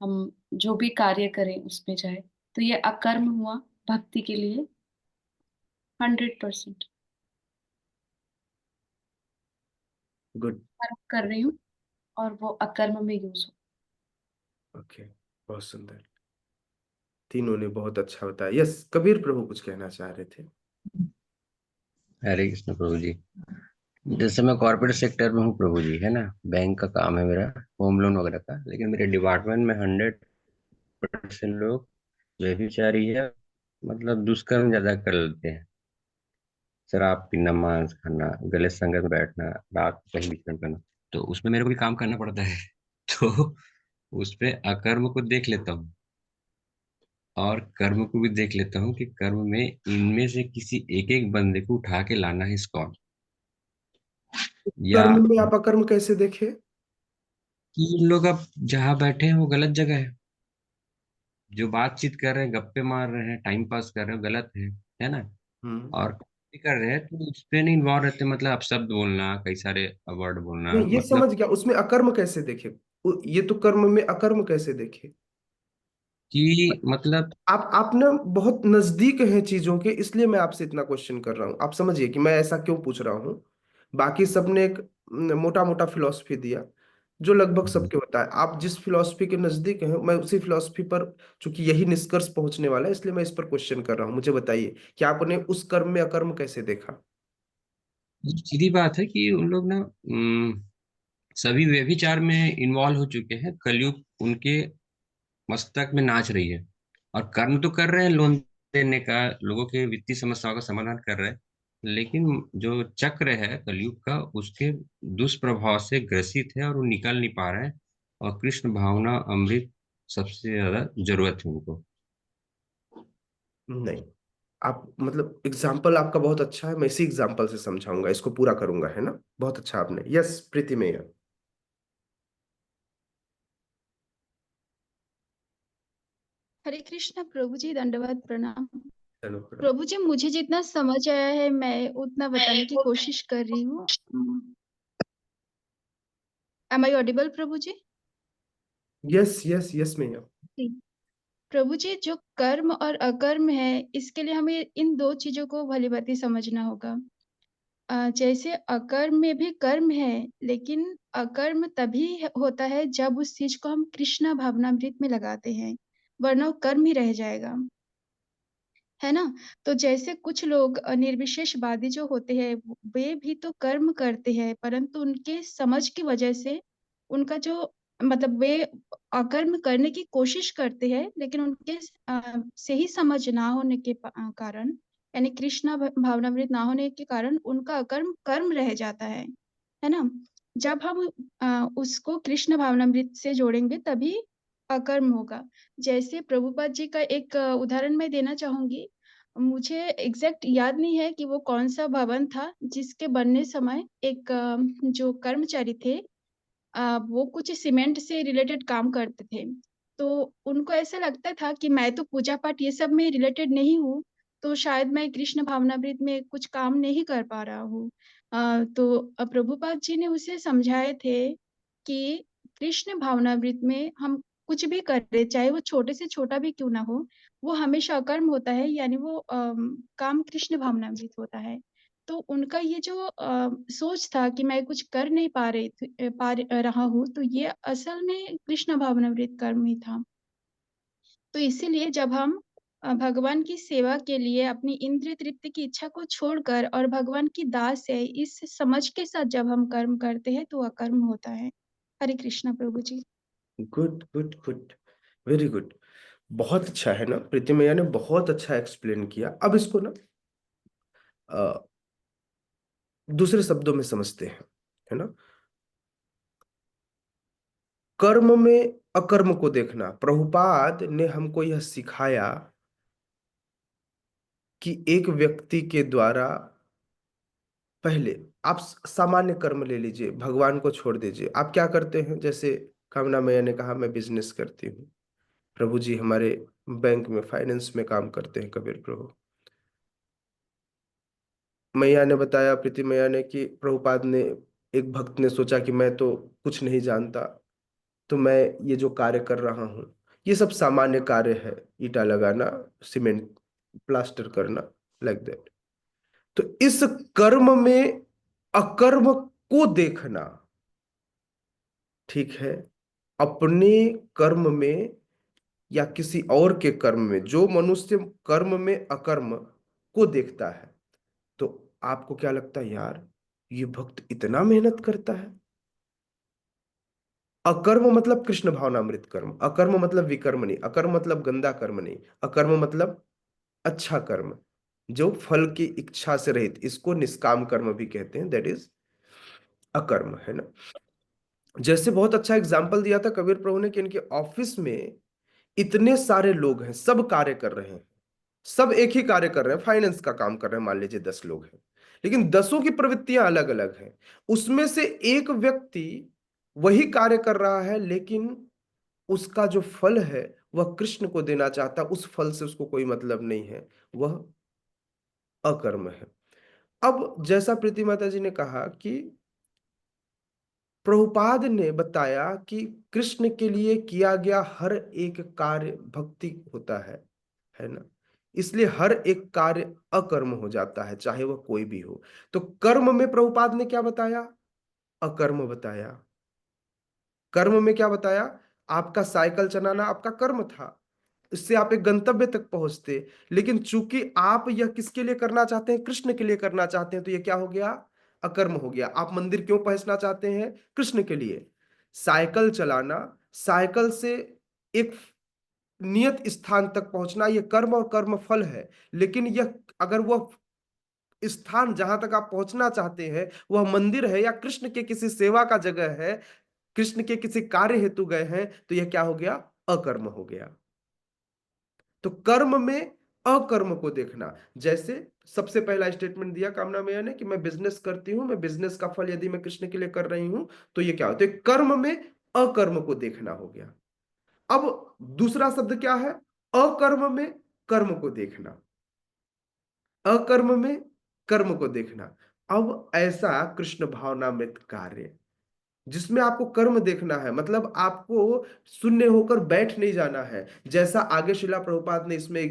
हम जो भी कार्य करें उसमें जाए। तो ये अकर्म हुआ भक्ति के लिए 100%। गुड। कर्म कर रही हूँ और वो अकर्म में यूज हो। ओके, बहुत सुंदर। तीनों ने बहुत अच्छा बताया। यस, कबीर प्रभु कुछ कहना चाह रहे थे। हरे कृष्ण प्रभु जी। जैसे मैं कॉर्पोरेट सेक्टर में हूँ प्रभु जी, है ना, बैंक का काम है मेरा, होम लोन वगैरह का, लेकिन मेरे डिपार्टमेंट में 100% लोग व्यभिचारी है, मतलब दुष्कर्म ज्यादा कर लेते हैं। शराब पीना, मांस खाना, गलत संगत में बैठना, रात को कहीं विचरण करना, तो उसमें मेरे को भी काम करना पड़ता है। तो उस पे अकर्म को देख लेता हूँ और कर्म को भी देख लेता हूँ कि कर्म में इनमें से किसी एक एक बंदे को उठा के लाना है इस कौन, या कर्म में आप अकर्म कैसे देखे? कि लोग अब जहाँ बैठे हैं वो गलत जगह है, जो बातचीत कर रहे हैं, गप्पे मार रहे हैं, टाइम पास कर रहे हैं, वो गलत है ना। हम्म। और भी कर रहे हैं तो उस पे नहीं इन्वॉल्व रहते, मतलब अपशब्द बोलना, कई सारे वर्ड बोलना, नहीं, ये समझ मतलब गया, उसमें अकर्म कैसे देखे? ये तो कर्म में अकर्म कैसे देखे? कि मतलब आप ना बहुत नजदीक हैं चीजों के, इसलिए मैं आपसे इतना क्वेश्चन कर रहा हूँ। आप समझिए कि मैं ऐसा क्यों पूछ रहा हूँ। बाकी सबने एक मोटा मोटा फिलॉसफी दिया जो लगभग सबके होता है। आप जिस फिलॉसफी के नजदीक हैं, मैं उसी फिलॉसफी पर, चूंकि यही निष्कर्ष पहुंचने वाला है, इसलिए मैं इस पर क्वेश्चन कर रहा हूँ। मुझे बताइए कि आपने उस कर्म में अकर्म कैसे देखा? सीधी बात है कि उन लोग ना सभी व्यभिचार में इन्वॉल्व हो चुके हैं, कलयुग उनके मस्तक में नाच रही है। और कर्म तो कर रहे हैं, लोन देने का, लोगों के वित्तीय समस्याओं का समाधान कर रहे हैं, लेकिन जो चक्र है कलयुग का, उसके दुष्प्रभाव से ग्रसित है और वो निकल नहीं पा रहे हैं। और कृष्ण भावना अमृत सबसे ज्यादा जरूरत है उनको। नहीं, आप मतलब एग्जाम्पल आपका बहुत अच्छा है, मैं इसी एग्जाम्पल से समझाऊंगा, इसको पूरा करूंगा, है ना। बहुत अच्छा आपने। यस, प्रीति में। हरे कृष्णा प्रभु जी, दंडवत प्रणाम। चलो। प्रभु जी, मुझे जितना समझ आया है मैं उतना बताने की कोशिश कर रही हूँ। Am I audible prabhu ji? Yes yes yes maiya. जी। प्रभु जी, जो कर्म और अकर्म है, इसके लिए हमें इन दो चीजों को भली भांति समझना होगा। जैसे अकर्म में भी कर्म है, लेकिन अकर्म तभी होता है जब उस चीज को हम कृष्णा भावनामृत में लगाते हैं, वरना वो कर्म ही रह जाएगा, है ना। तो जैसे कुछ लोग निर्विशेषवादी जो होते हैं, वे भी तो कर्म करते हैं, परंतु उनके समझ की वजह से उनका जो मतलब वे अकर्म करने की कोशिश करते हैं, लेकिन उनके सही समझ ना होने के कारण, यानी कृष्णा भावनामृत ना होने के कारण उनका अकर्म कर्म रह जाता है ना। जब हम उसको कृष्ण भावनामृत से जोड़ेंगे तभी अकर्म होगा। जैसे प्रभुपाद जी का एक उदाहरण मैं देना चाहूंगी। मुझे एग्जैक्ट याद नहीं है कि वो कौन सा भवन था जिसके बनने समय एक जो कर्मचारी थे, वो कुछ सीमेंट से रिलेटेड काम करते थे। तो उनको ऐसा लगता था कि मैं तो पूजा पाठ ये सब में रिलेटेड नहीं हूँ, तो शायद मैं कृष्ण भावनामृत में कुछ काम नहीं कर पा रहा हूँ। तो प्रभुपाद जी ने उसे समझाए थे कि कृष्ण भावनामृत में हम कुछ भी कर रहे, चाहे वो छोटे से छोटा भी क्यों ना हो, वो हमेशा अकर्म होता है, यानी वो काम कृष्ण भावनामृत होता है। तो उनका ये जो सोच था कि मैं कुछ कर नहीं रहा हूँ, तो ये असल में कृष्ण भावनामृत कर्म ही था। तो इसीलिए जब हम भगवान की सेवा के लिए अपनी इंद्रिय तृप्ति की इच्छा को छोड़कर और भगवान की दास है इस समझ के साथ जब हम कर्म करते हैं, तो अकर्म होता है। Hare Krishna Prabhu ji. Good good good, very good. बहुत अच्छा है ना, प्रीति मैया ने बहुत अच्छा एक्सप्लेन किया। अब इसको ना दूसरे शब्दों में समझते हैं, है ना। कर्म में अकर्म को देखना, प्रभुपाद ने हमको यह सिखाया कि एक व्यक्ति के द्वारा, पहले आप सामान्य कर्म ले लीजिए, भगवान को छोड़ दीजिए। आप क्या करते हैं? जैसे कामना मैया ने कहा मैं बिजनेस करती हूँ, प्रभु जी हमारे बैंक में फाइनेंस में काम करते हैं, कबीर प्रभु। मैया ने बताया, प्रीति मैया ने, कि प्रभुपाद ने, एक भक्त ने सोचा कि मैं तो कुछ नहीं जानता, तो मैं ये जो कार्य कर रहा हूँ ये सब सामान्य कार्य है, ईटा लगाना, सीमेंट प्लास्टर करना, लाइक दैट। तो इस कर्म में अकर्म को देखना, ठीक है, अपने कर्म में या किसी और के कर्म में, जो मनुष्य कर्म में अकर्म को देखता है, तो आपको क्या लगता है यार ये भक्त इतना मेहनत करता है? अकर्म मतलब कृष्ण भावनामृत कर्म, अकर्म मतलब विकर्म नहीं, अकर्म मतलब गंदा कर्म नहीं, अकर्म मतलब अच्छा कर्म जो फल की इच्छा से रहित, इसको निष्काम कर्म भी कहते हैं, दैट इज अकर्म, है ना। जैसे बहुत अच्छा एग्जाम्पल दिया था कबीर प्रभु ने कि इनके ऑफिस में इतने सारे लोग हैं, सब कार्य कर रहे हैं, सब एक ही कार्य कर रहे हैं, फाइनेंस का काम कर रहे हैं, मान लीजिए 10 लोग हैं, लेकिन 10 की प्रवृत्तियां अलग अलग हैं। उसमें से एक व्यक्ति वही कार्य कर रहा है, लेकिन उसका जो फल है वह कृष्ण को देना चाहता, उस फल से उसको कोई मतलब नहीं है, वह अकर्म है। अब जैसा प्रीति माता जी ने कहा कि प्रभुपाद ने बताया कि कृष्ण के लिए किया गया हर एक कार्य भक्ति होता है ना, इसलिए हर एक कार्य अकर्म हो जाता है, चाहे वह कोई भी हो। तो कर्म में प्रभुपाद ने क्या बताया? अकर्म बताया। कर्म में क्या बताया? आपका साइकिल चलाना आपका कर्म था, इससे आप एक गंतव्य तक पहुंचते, लेकिन चूंकि आप यह किसके लिए करना चाहते हैं? कृष्ण के लिए करना चाहते हैं, तो यह क्या हो गया? अकर्म हो गया। आप मंदिर क्यों पहुंचना चाहते हैं? कृष्ण के लिए। साइकिल चलाना, साइकिल से एक नियत स्थान तक पहुंचना, यह कर्म और कर्म फल है, लेकिन यह अगर वह स्थान जहां तक आप पहुंचना चाहते हैं वह मंदिर है या कृष्ण के किसी सेवा का जगह है, कृष्ण के किसी कार्य हेतु गए हैं, तो यह क्या हो गया? अकर्म हो गया। तो कर्म में अकर्म को देखना, जैसे सबसे पहला स्टेटमेंट दिया कामना मैया ने कि मैं बिजनेस करती हूं, मैं बिजनेस का फल यदि मैं कृष्ण के लिए कर रही हूं, तो ये क्या होता है? कर्म में अकर्म को देखना हो गया। अब दूसरा शब्द क्या है? अकर्म में कर्म को देखना, अकर्म में कर्म को देखना। अब ऐसा कृष्ण भावनामृत कार्य जिसमें आपको कर्म देखना है, मतलब आपको शून्य होकर बैठ नहीं जाना है, जैसा आगे शिला प्रभुपाद ने इसमें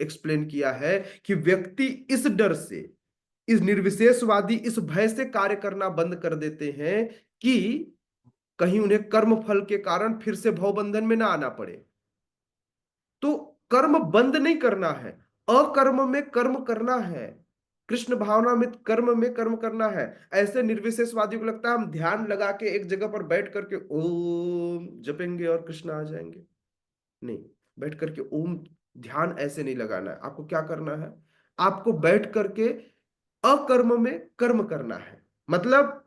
एक्सप्लेन किया है कि व्यक्ति इस डर से, इस निर्विशेषवादी इस भय से कार्य करना बंद कर देते हैं कि कहीं उन्हें कर्म फल के कारण फिर से भवबंधन में ना आना पड़े। तो कर्म बंद नहीं करना है, अकर्म में कर्म करना है, कृष्ण भावनामृत कर्म में कर्म करना है। ऐसे निर्विशेषवादियों को लगता है हम ध्यान लगा के एक जगह पर बैठ करके ओम जपेंगे और कृष्ण आ जाएंगे। नहीं, बैठ करके ओम ध्यान ऐसे नहीं लगाना है। आपको क्या करना है? आपको बैठ करके अकर्म में कर्म करना है, मतलब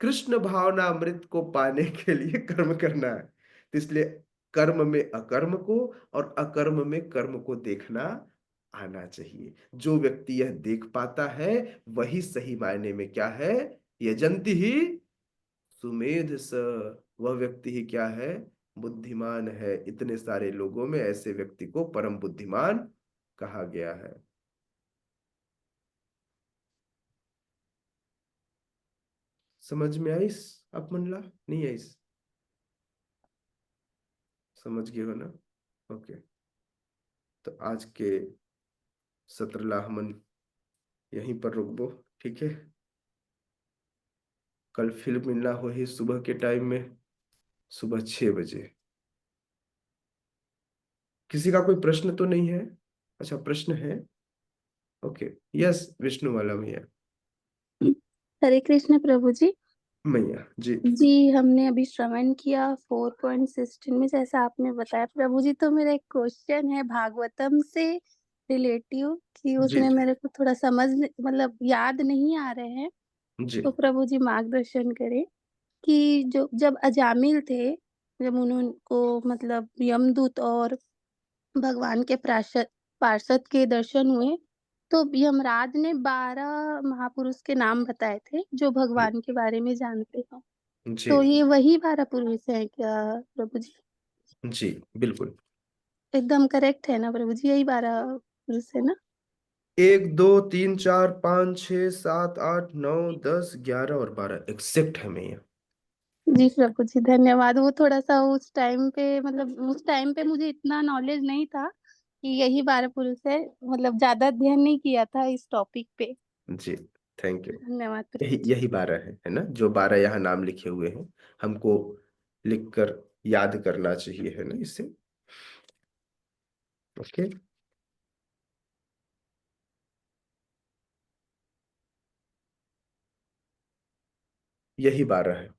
कृष्ण भावनामृत को पाने के लिए कर्म करना है। तो इसलिए कर्म में अकर्म को और अकर्म में कर्म को देखना आना चाहिए। जो व्यक्ति यह देख पाता है वही सही मायने में क्या है? यजंती ही सुमेध स, वह व्यक्ति ही क्या है? बुद्धिमान है। इतने सारे लोगों में ऐसे व्यक्ति को परम बुद्धिमान कहा गया है। समझ में आई आप मनला? नहीं आई? समझ गए हो ना? ओके। तो आज के सत्र ला हमन यहीं पर रुक दो, ठीक है? कल फिर मिलना हो ही सुबह के टाइम में, सुबह 6 बजे। किसी का कोई प्रश्न तो नहीं है? अच्छा, प्रश्न है? ओके, यस, विष्णु वाला भैया। हरे कृष्ण प्रभु जी। मैया जी। जी, हमने अभी श्रवण किया 4.16 में जैसा आपने बताया प्रभु जी। तो मेरा एक क्वेश्चन है भागवतम से रिलेटिव कि जी उसमें जी मेरे को थोड़ा समझ मतलब याद नहीं आ रहे हैं, जी तो प्रभु जी मार्गदर्शन करें कि जो जब अजामिल थे, जब उनको मतलब यमदूत और भगवान के पार्षद पार्षद के दर्शन हुए, तो यमराज ने 12 महापुरुष के नाम बताए थे जो भगवान के बारे में जानते हैं। जी तो ये वही 12 पुरुष हैं क्या प्रभु जी? जी, बिल्कुल। एकदम करेक्ट है ना प्रभु जी? यही 12 पुरुष है ना? 1 2 3 4 5 6 7 8 9 10 11 और 12 एग्जैक्ट है मैया। जी प्रभु जी, धन्यवाद। वो थोड़ा सा उस टाइम पे मतलब उस टाइम पे मुझे इतना नॉलेज नहीं था कि यही 12 पुरुष है, मतलब ज्यादा अध्ययन नहीं किया था इस टॉपिक पे। जी, थैंक यू। धन्यवाद यही प्रभु जी। यही 12 है ना? जो 12 यहाँ नाम लिखे हुए हैं, हमको लिखकर याद करना चाहिए, है ना, इसे। ओके, यही 12 है,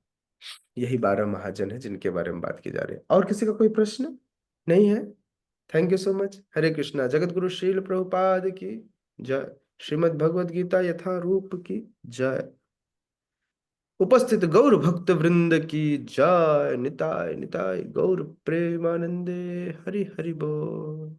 यही 12 महाजन है जिनके बारे में बात की जा रही है। और किसी का कोई प्रश्न नहीं है? Thank you so much. Hare Krishna. Jagat Guru Srila Prabhupada की जय। श्रीमद् भगवद गीता यथारूप की जय। उपस्थित गौर भक्त वृंद की जय। निताय निताय गौर प्रेमानंदे। हरि हरि बोल।